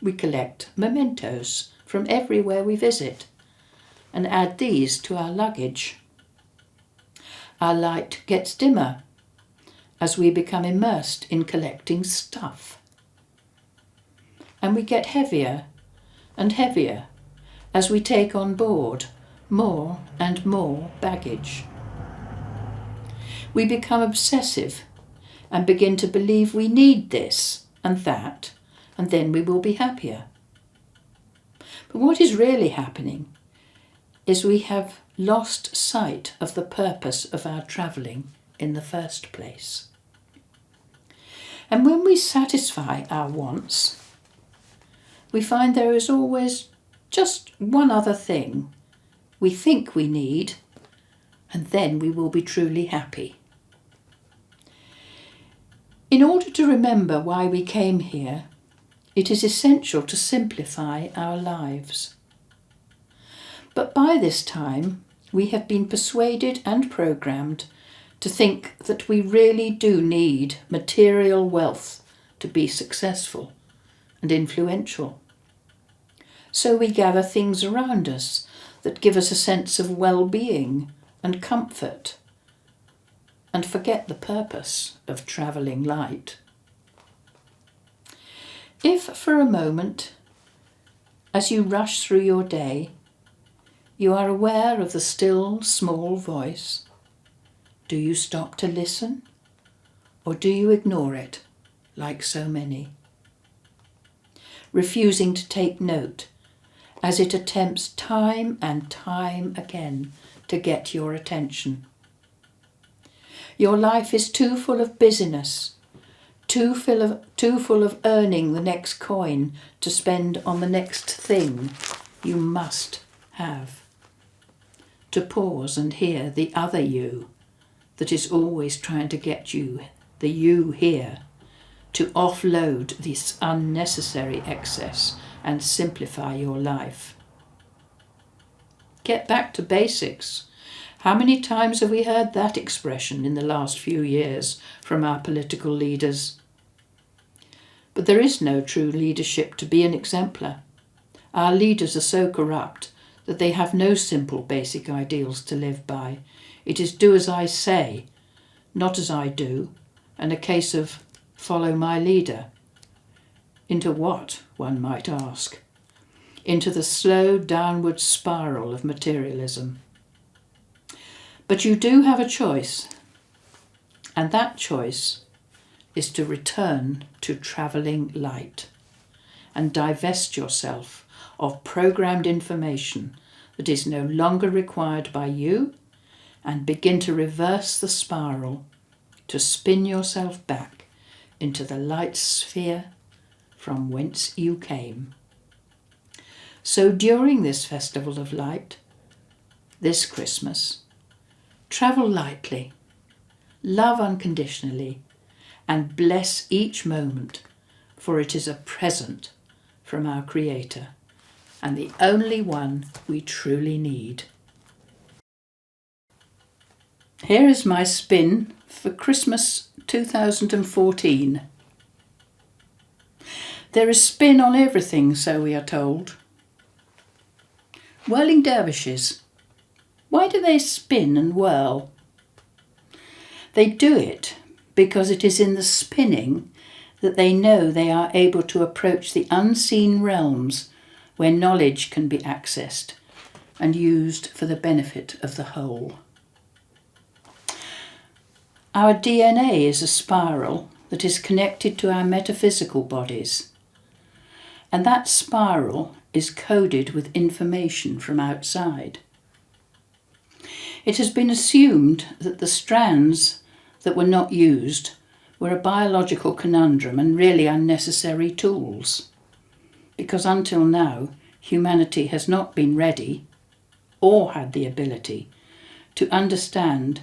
We collect mementos from everywhere we visit and add these to our luggage. Our light gets dimmer as we become immersed in collecting stuff. And we get heavier and heavier as we take on board more and more baggage. We become obsessive and begin to believe we need this and that, and then we will be happier. But what is really happening is we have lost sight of the purpose of our travelling in the first place. And when we satisfy our wants, we find there is always just one other thing we think we need, and then we will be truly happy. In order to remember why we came here, it is essential to simplify our lives. But by this time, we have been persuaded and programmed to think that we really do need material wealth to be successful and influential. So we gather things around us that give us a sense of well-being and comfort, and forget the purpose of travelling light. If for a moment, as you rush through your day, you are aware of the still, small voice, do you stop to listen, or do you ignore it, like so many? Refusing to take note, as it attempts time and time again to get your attention. Your life is too full of busyness, too full of earning the next coin to spend on the next thing you must have. To pause and hear the other you that is always trying to get you, the you here, to offload this unnecessary excess and simplify your life. Get back to basics. How many times have we heard that expression in the last few years from our political leaders? But there is no true leadership to be an exemplar. Our leaders are so corrupt that they have no simple basic ideals to live by. It is do as I say, not as I do, and a case of follow my leader. Into what, one might ask? Into the slow downward spiral of materialism. But you do have a choice, and that choice is to return to travelling light and divest yourself of programmed information that is no longer required by you, and begin to reverse the spiral, to spin yourself back into the light sphere from whence you came. So during this festival of light, this Christmas, travel lightly, love unconditionally, and bless each moment, for it is a present from our Creator, and the only one we truly need. Here is my spin for Christmas 2014. There is spin on everything, so we are told. Whirling dervishes. Why do they spin and whirl? They do it because it is in the spinning that they know they are able to approach the unseen realms where knowledge can be accessed and used for the benefit of the whole. Our DNA is a spiral that is connected to our metaphysical bodies, and that spiral is coded with information from outside. It has been assumed that the strands that were not used were a biological conundrum and really unnecessary tools, because until now humanity has not been ready or had the ability to understand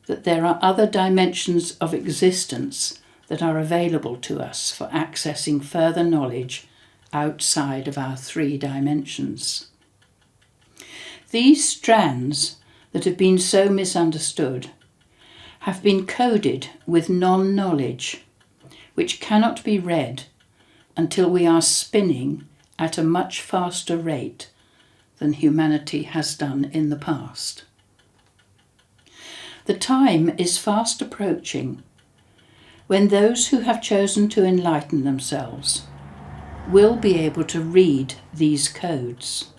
that there are other dimensions of existence that are available to us for accessing further knowledge outside of our 3 dimensions. These strands that have been so misunderstood have been coded with non-knowledge, which cannot be read until we are spinning at a much faster rate than humanity has done in the past. The time is fast approaching when those who have chosen to enlighten themselves will be able to read these codes.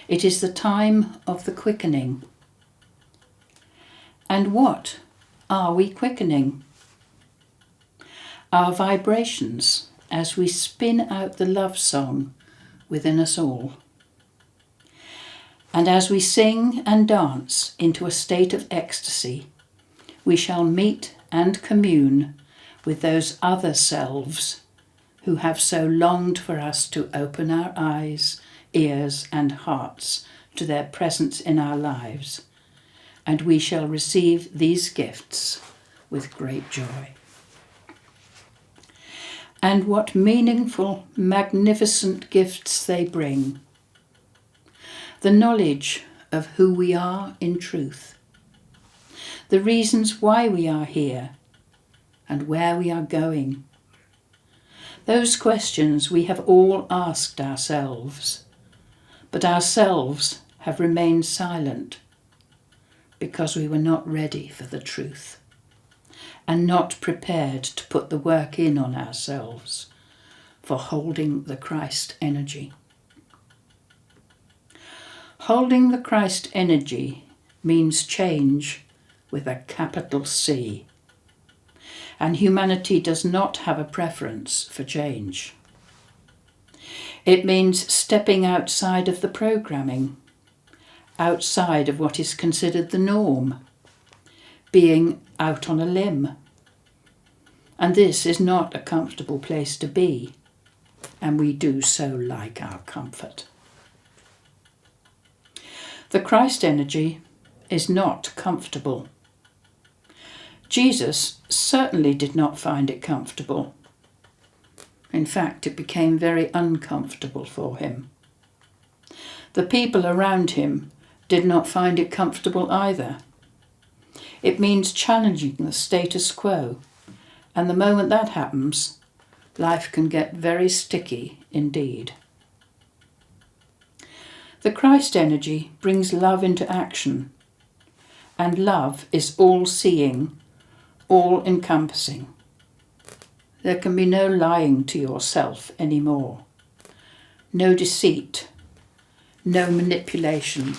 It is the time of the quickening. And what are we quickening? Our vibrations as we spin out the love song within us all. And as we sing and dance into a state of ecstasy, we shall meet and commune with those other selves who have so longed for us to open our eyes, ears and hearts to their presence in our lives, and we shall receive these gifts with great joy. And what meaningful, magnificent gifts they bring. The knowledge of who we are in truth, the reasons why we are here and where we are going. Those questions we have all asked ourselves, but ourselves have remained silent because we were not ready for the truth and not prepared to put the work in on ourselves for holding the Christ energy. Holding the Christ energy means change with a capital C. And humanity does not have a preference for change. It means stepping outside of the programming, outside of what is considered the norm, being out on a limb. And this is not a comfortable place to be, and we do so like our comfort. The Christ energy is not comfortable. Jesus certainly did not find it comfortable. In fact, it became very uncomfortable for him. The people around him did not find it comfortable either. It means challenging the status quo, and the moment that happens, life can get very sticky indeed. The Christ energy brings love into action, and love is all-seeing, all-encompassing. There can be no lying to yourself anymore, no deceit, no manipulation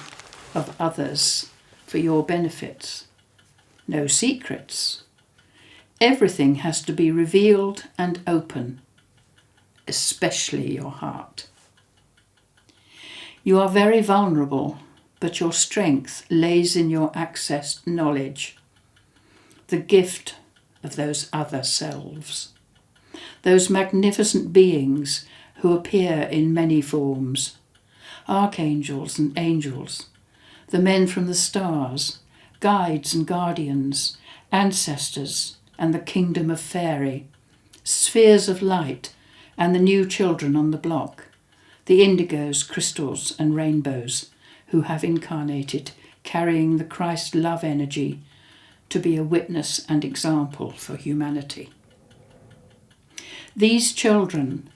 of others for your benefits, no secrets. Everything has to be revealed and open, especially your heart. You are very vulnerable, but your strength lays in your accessed knowledge, the gift of those other selves, those magnificent beings who appear in many forms, archangels and angels, the men from the stars, guides and guardians, ancestors and the kingdom of fairy, spheres of light and the new children on the block, the indigos, crystals and rainbows who have incarnated, carrying the Christ love energy to be a witness and example for humanity. These children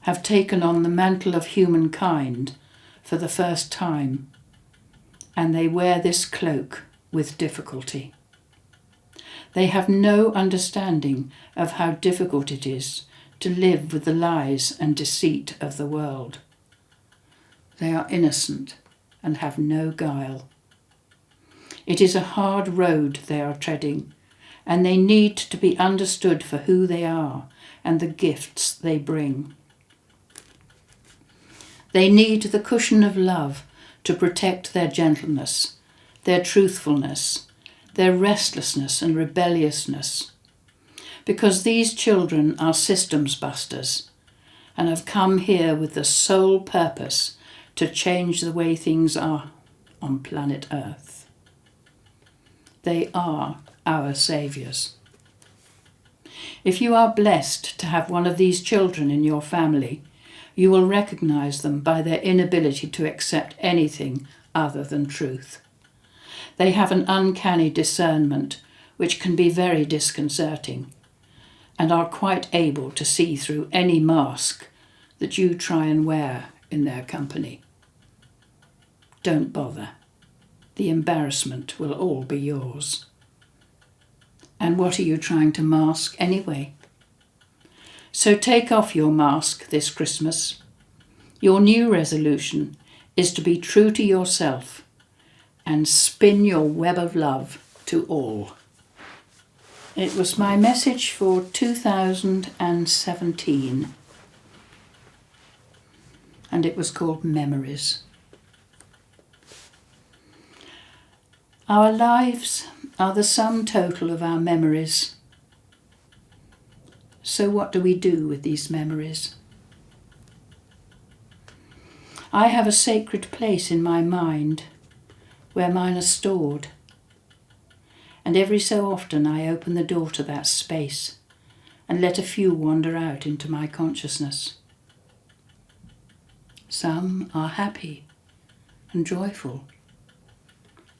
have taken on the mantle of humankind for the first time, and they wear this cloak with difficulty. They have no understanding of how difficult it is to live with the lies and deceit of the world. They are innocent and have no guile. It is a hard road they are treading, and they need to be understood for who they are and the gifts they bring. They need the cushion of love to protect their gentleness, their truthfulness, their restlessness and rebelliousness, because these children are systems busters and have come here with the sole purpose to change the way things are on planet Earth. They are our saviours. If you are blessed to have one of these children in your family, you will recognise them by their inability to accept anything other than truth. They have an uncanny discernment which can be very disconcerting, and are quite able to see through any mask that you try and wear in their company. Don't bother. The embarrassment will all be yours. And what are you trying to mask anyway? So take off your mask this Christmas. Your new resolution is to be true to yourself and spin your web of love to all. It was my message for 2017, and it was called Memories. Our lives are the sum total of our memories. So what do we do with these memories? I have a sacred place in my mind where mine are stored, and every so often I open the door to that space and let a few wander out into my consciousness. Some are happy and joyful.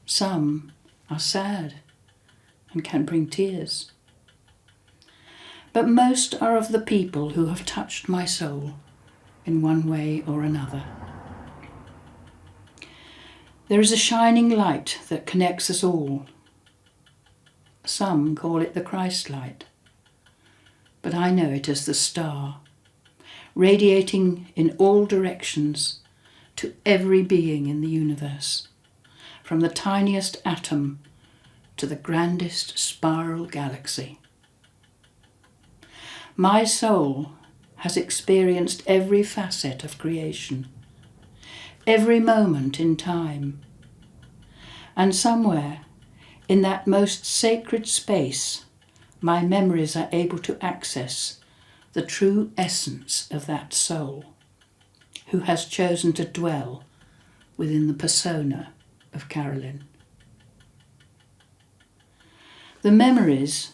Some are sad and can bring tears. But most are of the people who have touched my soul in one way or another. There is a shining light that connects us all. Some call it the Christ light, but I know it as the star, radiating in all directions to every being in the universe, from the tiniest atom to the grandest spiral galaxy. My soul has experienced every facet of creation, every moment in time, and somewhere in that most sacred space my memories are able to access the true essence of that soul who has chosen to dwell within the persona of Carolyn. The memories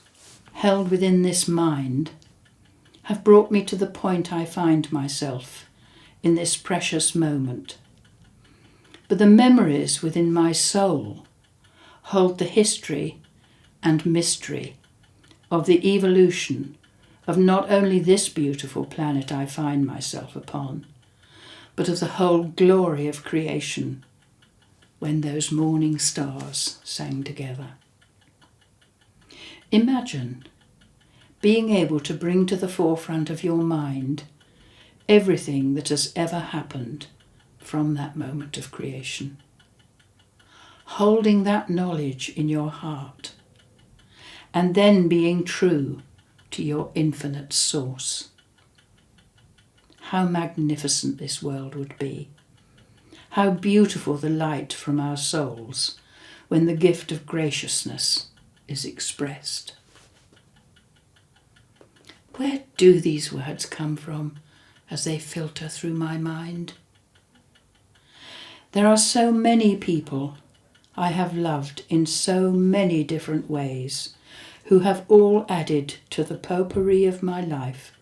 held within this mind have brought me to the point I find myself in this precious moment. But the memories within my soul hold the history and mystery of the evolution of not only this beautiful planet I find myself upon, but of the whole glory of creation when those morning stars sang together. Imagine being able to bring to the forefront of your mind everything that has ever happened from that moment of creation. Holding that knowledge in your heart, and then being true to your infinite source. How magnificent this world would be. How beautiful the light from our souls when the gift of graciousness is expressed. Where do these words come from as they filter through my mind? There are so many people I have loved in so many different ways who have all added to the potpourri of my life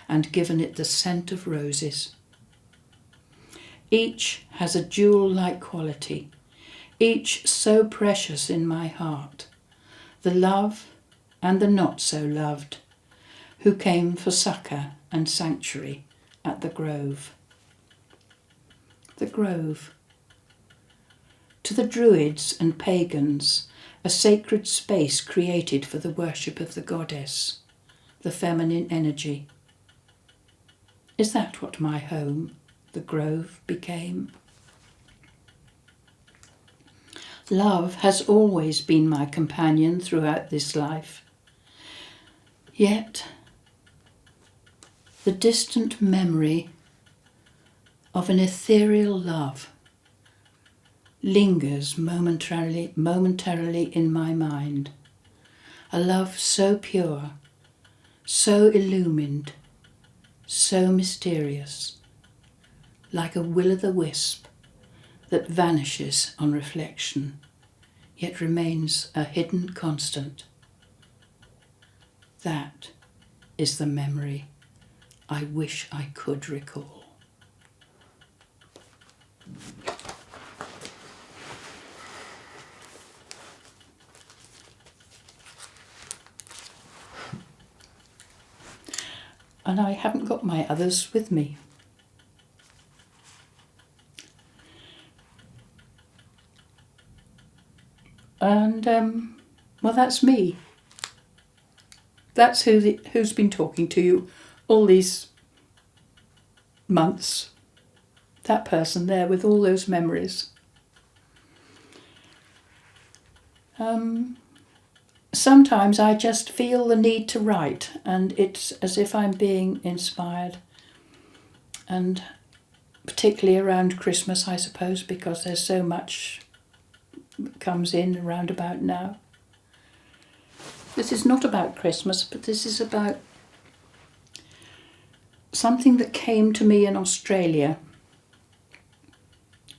and given it the scent of roses. Each has a jewel-like quality, each so precious in my heart, the love and the not so loved, who came for succour and sanctuary at the Grove. The Grove. To the Druids and pagans, a sacred space created for the worship of the goddess, the feminine energy. Is that what my home, the Grove, became? Love has always been my companion throughout this life. Yet, the distant memory of an ethereal love lingers momentarily in my mind. A love so pure, so illumined, so mysterious, like a will-o'-the-wisp that vanishes on reflection, yet remains a hidden constant. That is the memory I wish I could recall. And I haven't got my others with me. And, well, that's me. That's who's been talking to you all these months. That person there with all those memories. Sometimes I just feel the need to write, and it's as if I'm being inspired. And particularly around Christmas, I suppose, because there's so much that comes in around about now. This is not about Christmas, but this is about something that came to me in Australia.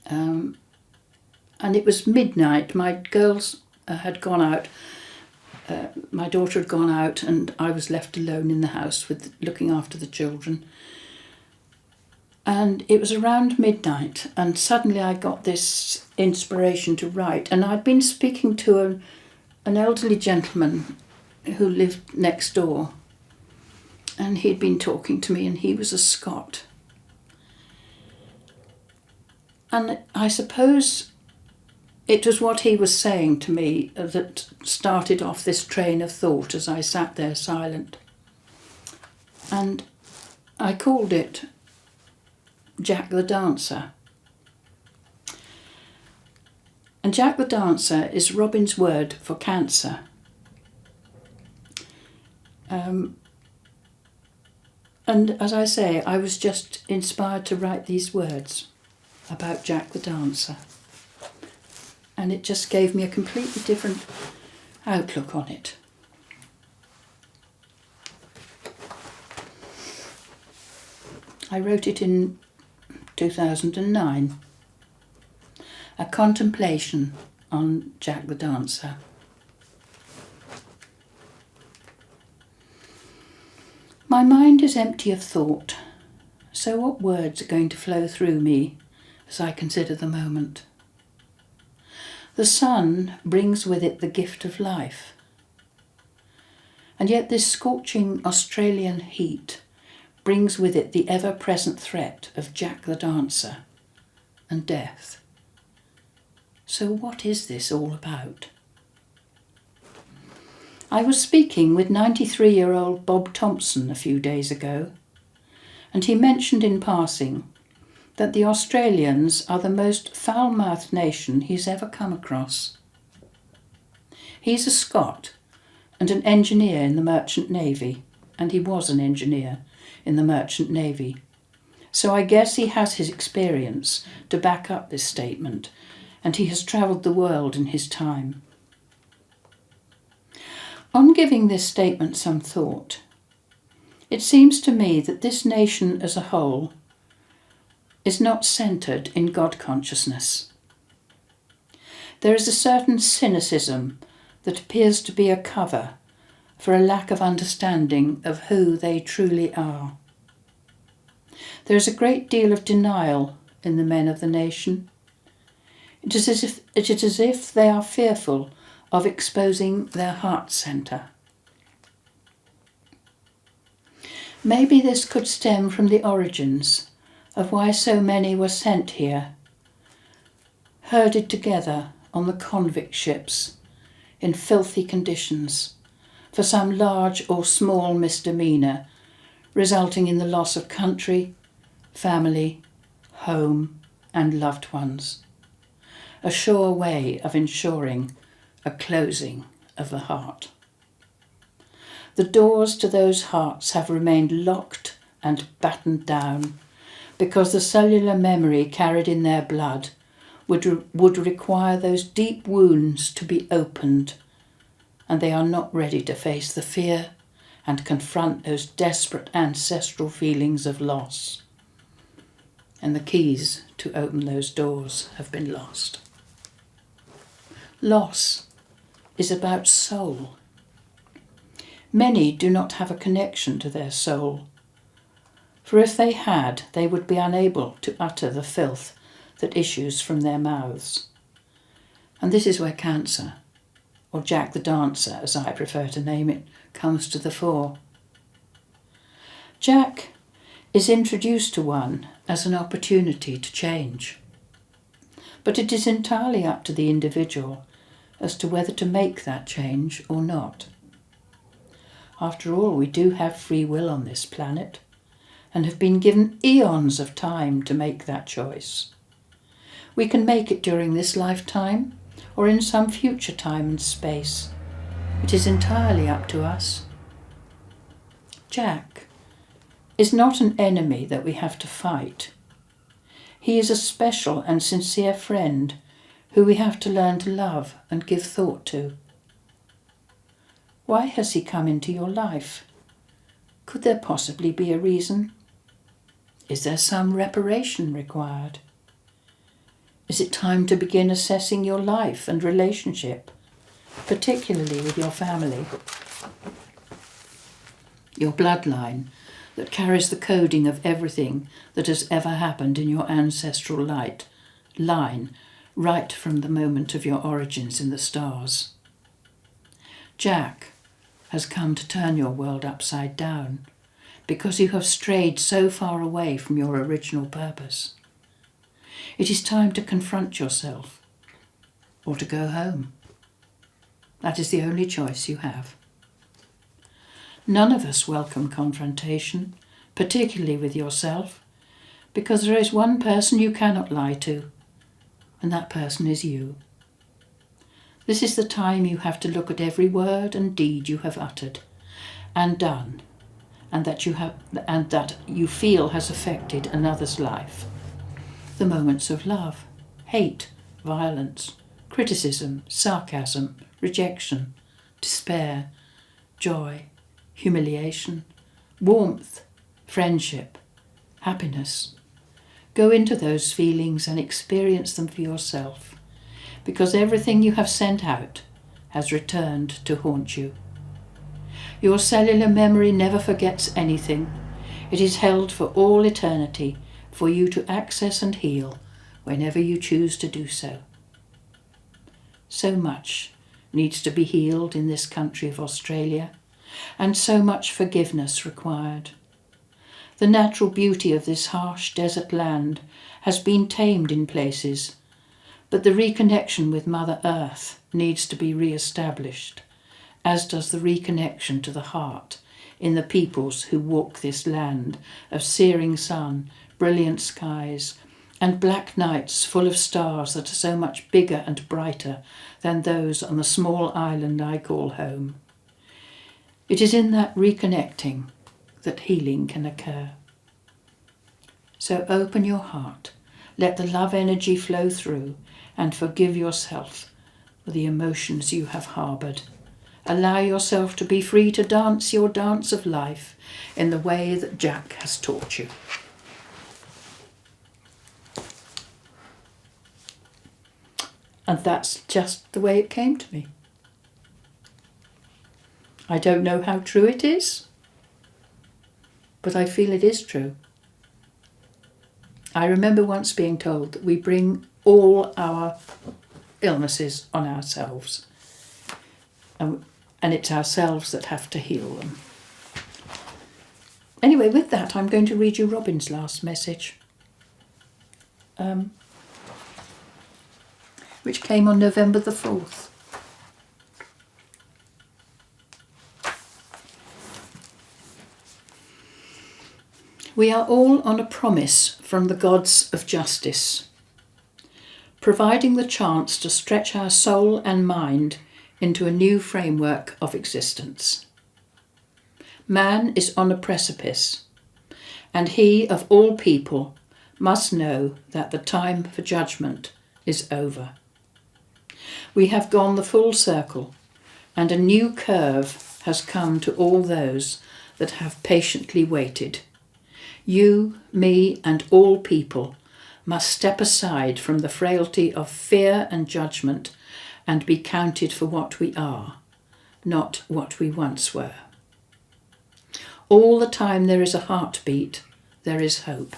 And it was midnight. My girls had gone out. My daughter had gone out and I was left alone in the house with looking after the children. And it was around midnight and suddenly I got this inspiration to write. And I'd been speaking to an elderly gentleman who lived next door. And he'd been talking to me and he was a Scot. And I suppose it was what he was saying to me that started off this train of thought as I sat there silent. And I called it Jack the Dancer. And Jack the Dancer is Robin's word for cancer. And as I say, I was just inspired to write these words about Jack the Dancer. And it just gave me a completely different outlook on it. I wrote it in 2009. A contemplation on Jack the Dancer. My mind is empty of thought, so what words are going to flow through me as I consider the moment? The sun brings with it the gift of life, and yet this scorching Australian heat brings with it the ever-present threat of Jack the Dancer and death. So what is this all about? I was speaking with 93-year-old Bob Thompson a few days ago, and he mentioned in passing that the Australians are the most foul-mouthed nation he's ever come across. He's a Scot and an engineer in the Merchant Navy, and he was an engineer in the Merchant Navy. So I guess he has his experience to back up this statement, and he has travelled the world in his time. On giving this statement some thought, it seems to me that this nation as a whole is not centred in God consciousness. There is a certain cynicism that appears to be a cover for a lack of understanding of who they truly are. There is a great deal of denial in the men of the nation. It is as if they are fearful of exposing their heart centre. Maybe this could stem from the origins of why so many were sent here, herded together on the convict ships in filthy conditions for some large or small misdemeanour, resulting in the loss of country, family, home and loved ones. A sure way of ensuring a closing of the heart. The doors to those hearts have remained locked and battened down because the cellular memory carried in their blood would require those deep wounds to be opened, and they are not ready to face the fear and confront those desperate ancestral feelings of loss. And the keys to open those doors have been lost. Loss is about soul. Many do not have a connection to their soul, for if they had, they would be unable to utter the filth that issues from their mouths. And this is where cancer, or Jack the Dancer as I prefer to name it, comes to the fore. Jack is introduced to one as an opportunity to change, but it is entirely up to the individual as to whether to make that change or not. After all, we do have free will on this planet and have been given eons of time to make that choice. We can make it during this lifetime or in some future time and space. It is entirely up to us. Jack is not an enemy that we have to fight. He is a special and sincere friend who we have to learn to love and give thought to. Why has he come into your life? Could there possibly be a reason? Is there some reparation required? Is it time to begin assessing your life and relationship, particularly with your family? Your bloodline that carries the coding of everything that has ever happened in your ancestral line, right from the moment of your origins in the stars. Jack has come to turn your world upside down because you have strayed so far away from your original purpose. It is time to confront yourself or to go home. That is the only choice you have. None of us welcome confrontation, particularly with yourself, because there is one person you cannot lie to, and that person is you. This is the time you have to look at every word and deed you have uttered and done, and that you feel has affected another's life. The moments of love, hate, violence, criticism, sarcasm, rejection, despair, joy, humiliation, warmth, friendship, happiness. Go into those feelings and experience them for yourself, because everything you have sent out has returned to haunt you. Your cellular memory never forgets anything. It is held for all eternity for you to access and heal whenever you choose to do so. So much needs to be healed in this country of Australia, and so much forgiveness required. The natural beauty of this harsh desert land has been tamed in places, but the reconnection with Mother Earth needs to be re-established, as does the reconnection to the heart in the peoples who walk this land of searing sun, brilliant skies, and black nights full of stars that are so much bigger and brighter than those on the small island I call home. It is in that reconnecting that healing can occur. So open your heart, let the love energy flow through, and forgive yourself for the emotions you have harboured. Allow yourself to be free to dance your dance of life in the way that Jack has taught you. And that's just the way it came to me. I don't know how true it is, but I feel it is true. I remember once being told that we bring all our illnesses on ourselves, and it's ourselves that have to heal them. Anyway, with that, I'm going to read you Robin's last message, which came on November the 4th. We are all on a promise from the gods of justice, providing the chance to stretch our soul and mind into a new framework of existence. Man is on a precipice, and he of all people must know that the time for judgment is over. We have gone the full circle, and a new curve has come to all those that have patiently waited. You, me, and all people must step aside from the frailty of fear and judgment and be counted for what we are, not what we once were. All the time there is a heartbeat, there is hope.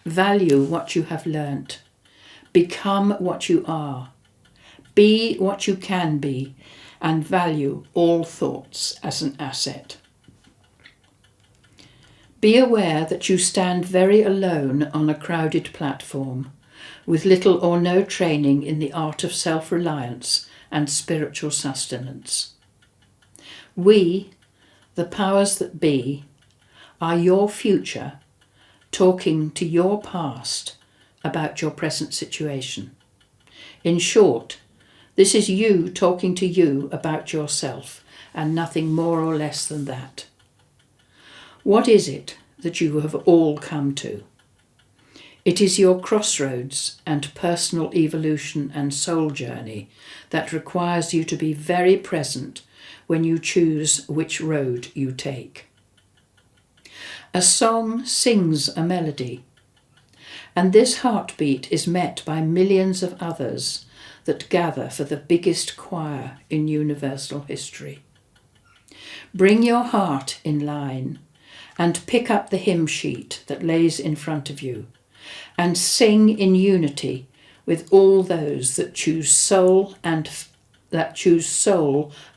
Value what you have learnt. Become what you are. Be what you can be, and value all thoughts as an asset. Be aware that you stand very alone on a crowded platform, with little or no training in the art of self-reliance and spiritual sustenance. We, the powers that be, are your future, talking to your past about your present situation. In short, this is you talking to you about yourself, and nothing more or less than that. What is it that you have all come to? It is your crossroads and personal evolution and soul journey that requires you to be very present when you choose which road you take. A song sings a melody, and this heartbeat is met by millions of others that gather for the biggest choir in universal history. Bring your heart in line and pick up the hymn sheet that lays in front of you and sing in unity with all those that choose soul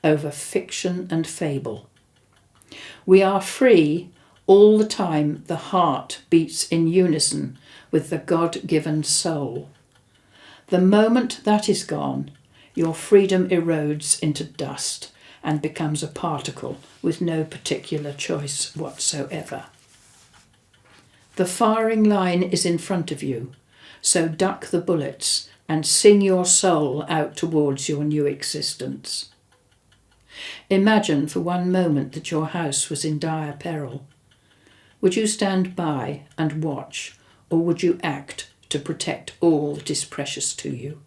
over fiction and fable. We are free all the time. The heart beats in unison with the God-given soul. The moment that is gone, your freedom erodes into dust and becomes a particle with no particular choice whatsoever. The firing line is in front of you, so duck the bullets and sing your soul out towards your new existence. Imagine for one moment that your house was in dire peril. Would you stand by and watch, or would you act to protect all that is precious to you?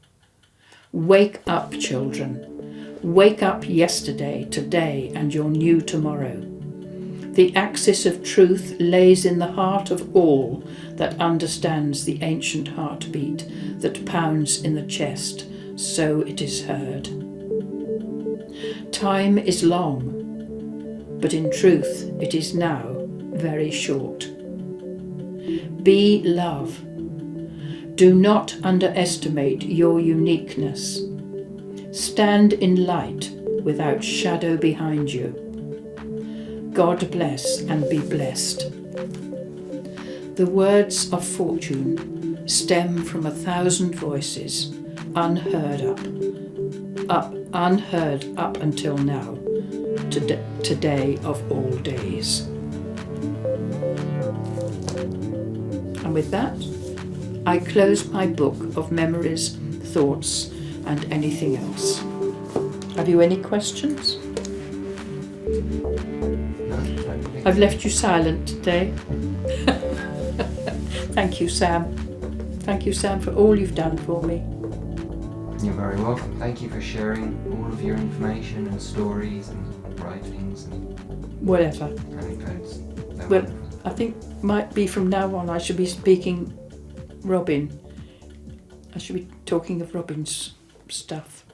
Wake up, children. Wake up yesterday, today, and your new tomorrow. The axis of truth lays in the heart of all that understands the ancient heartbeat that pounds in the chest, so it is heard. Time is long, but in truth it is now very short. Be love. Do not underestimate your uniqueness. Stand in light without shadow behind you. God bless and be blessed. The words of fortune stem from 1,000 voices, unheard up until now, today of all days. And with that, I close my book of memories, thoughts, and anything else. Have you any questions? No. I've left you silent today. Thank you, Sam. Thank you, Sam, for all you've done for me. You're very welcome. Thank you for sharing all of your information and stories and writings and Whatever. anecdotes. They're Well, wonderful. I think might be from now on I should be speaking Robin. I should be talking of Robin's stuff.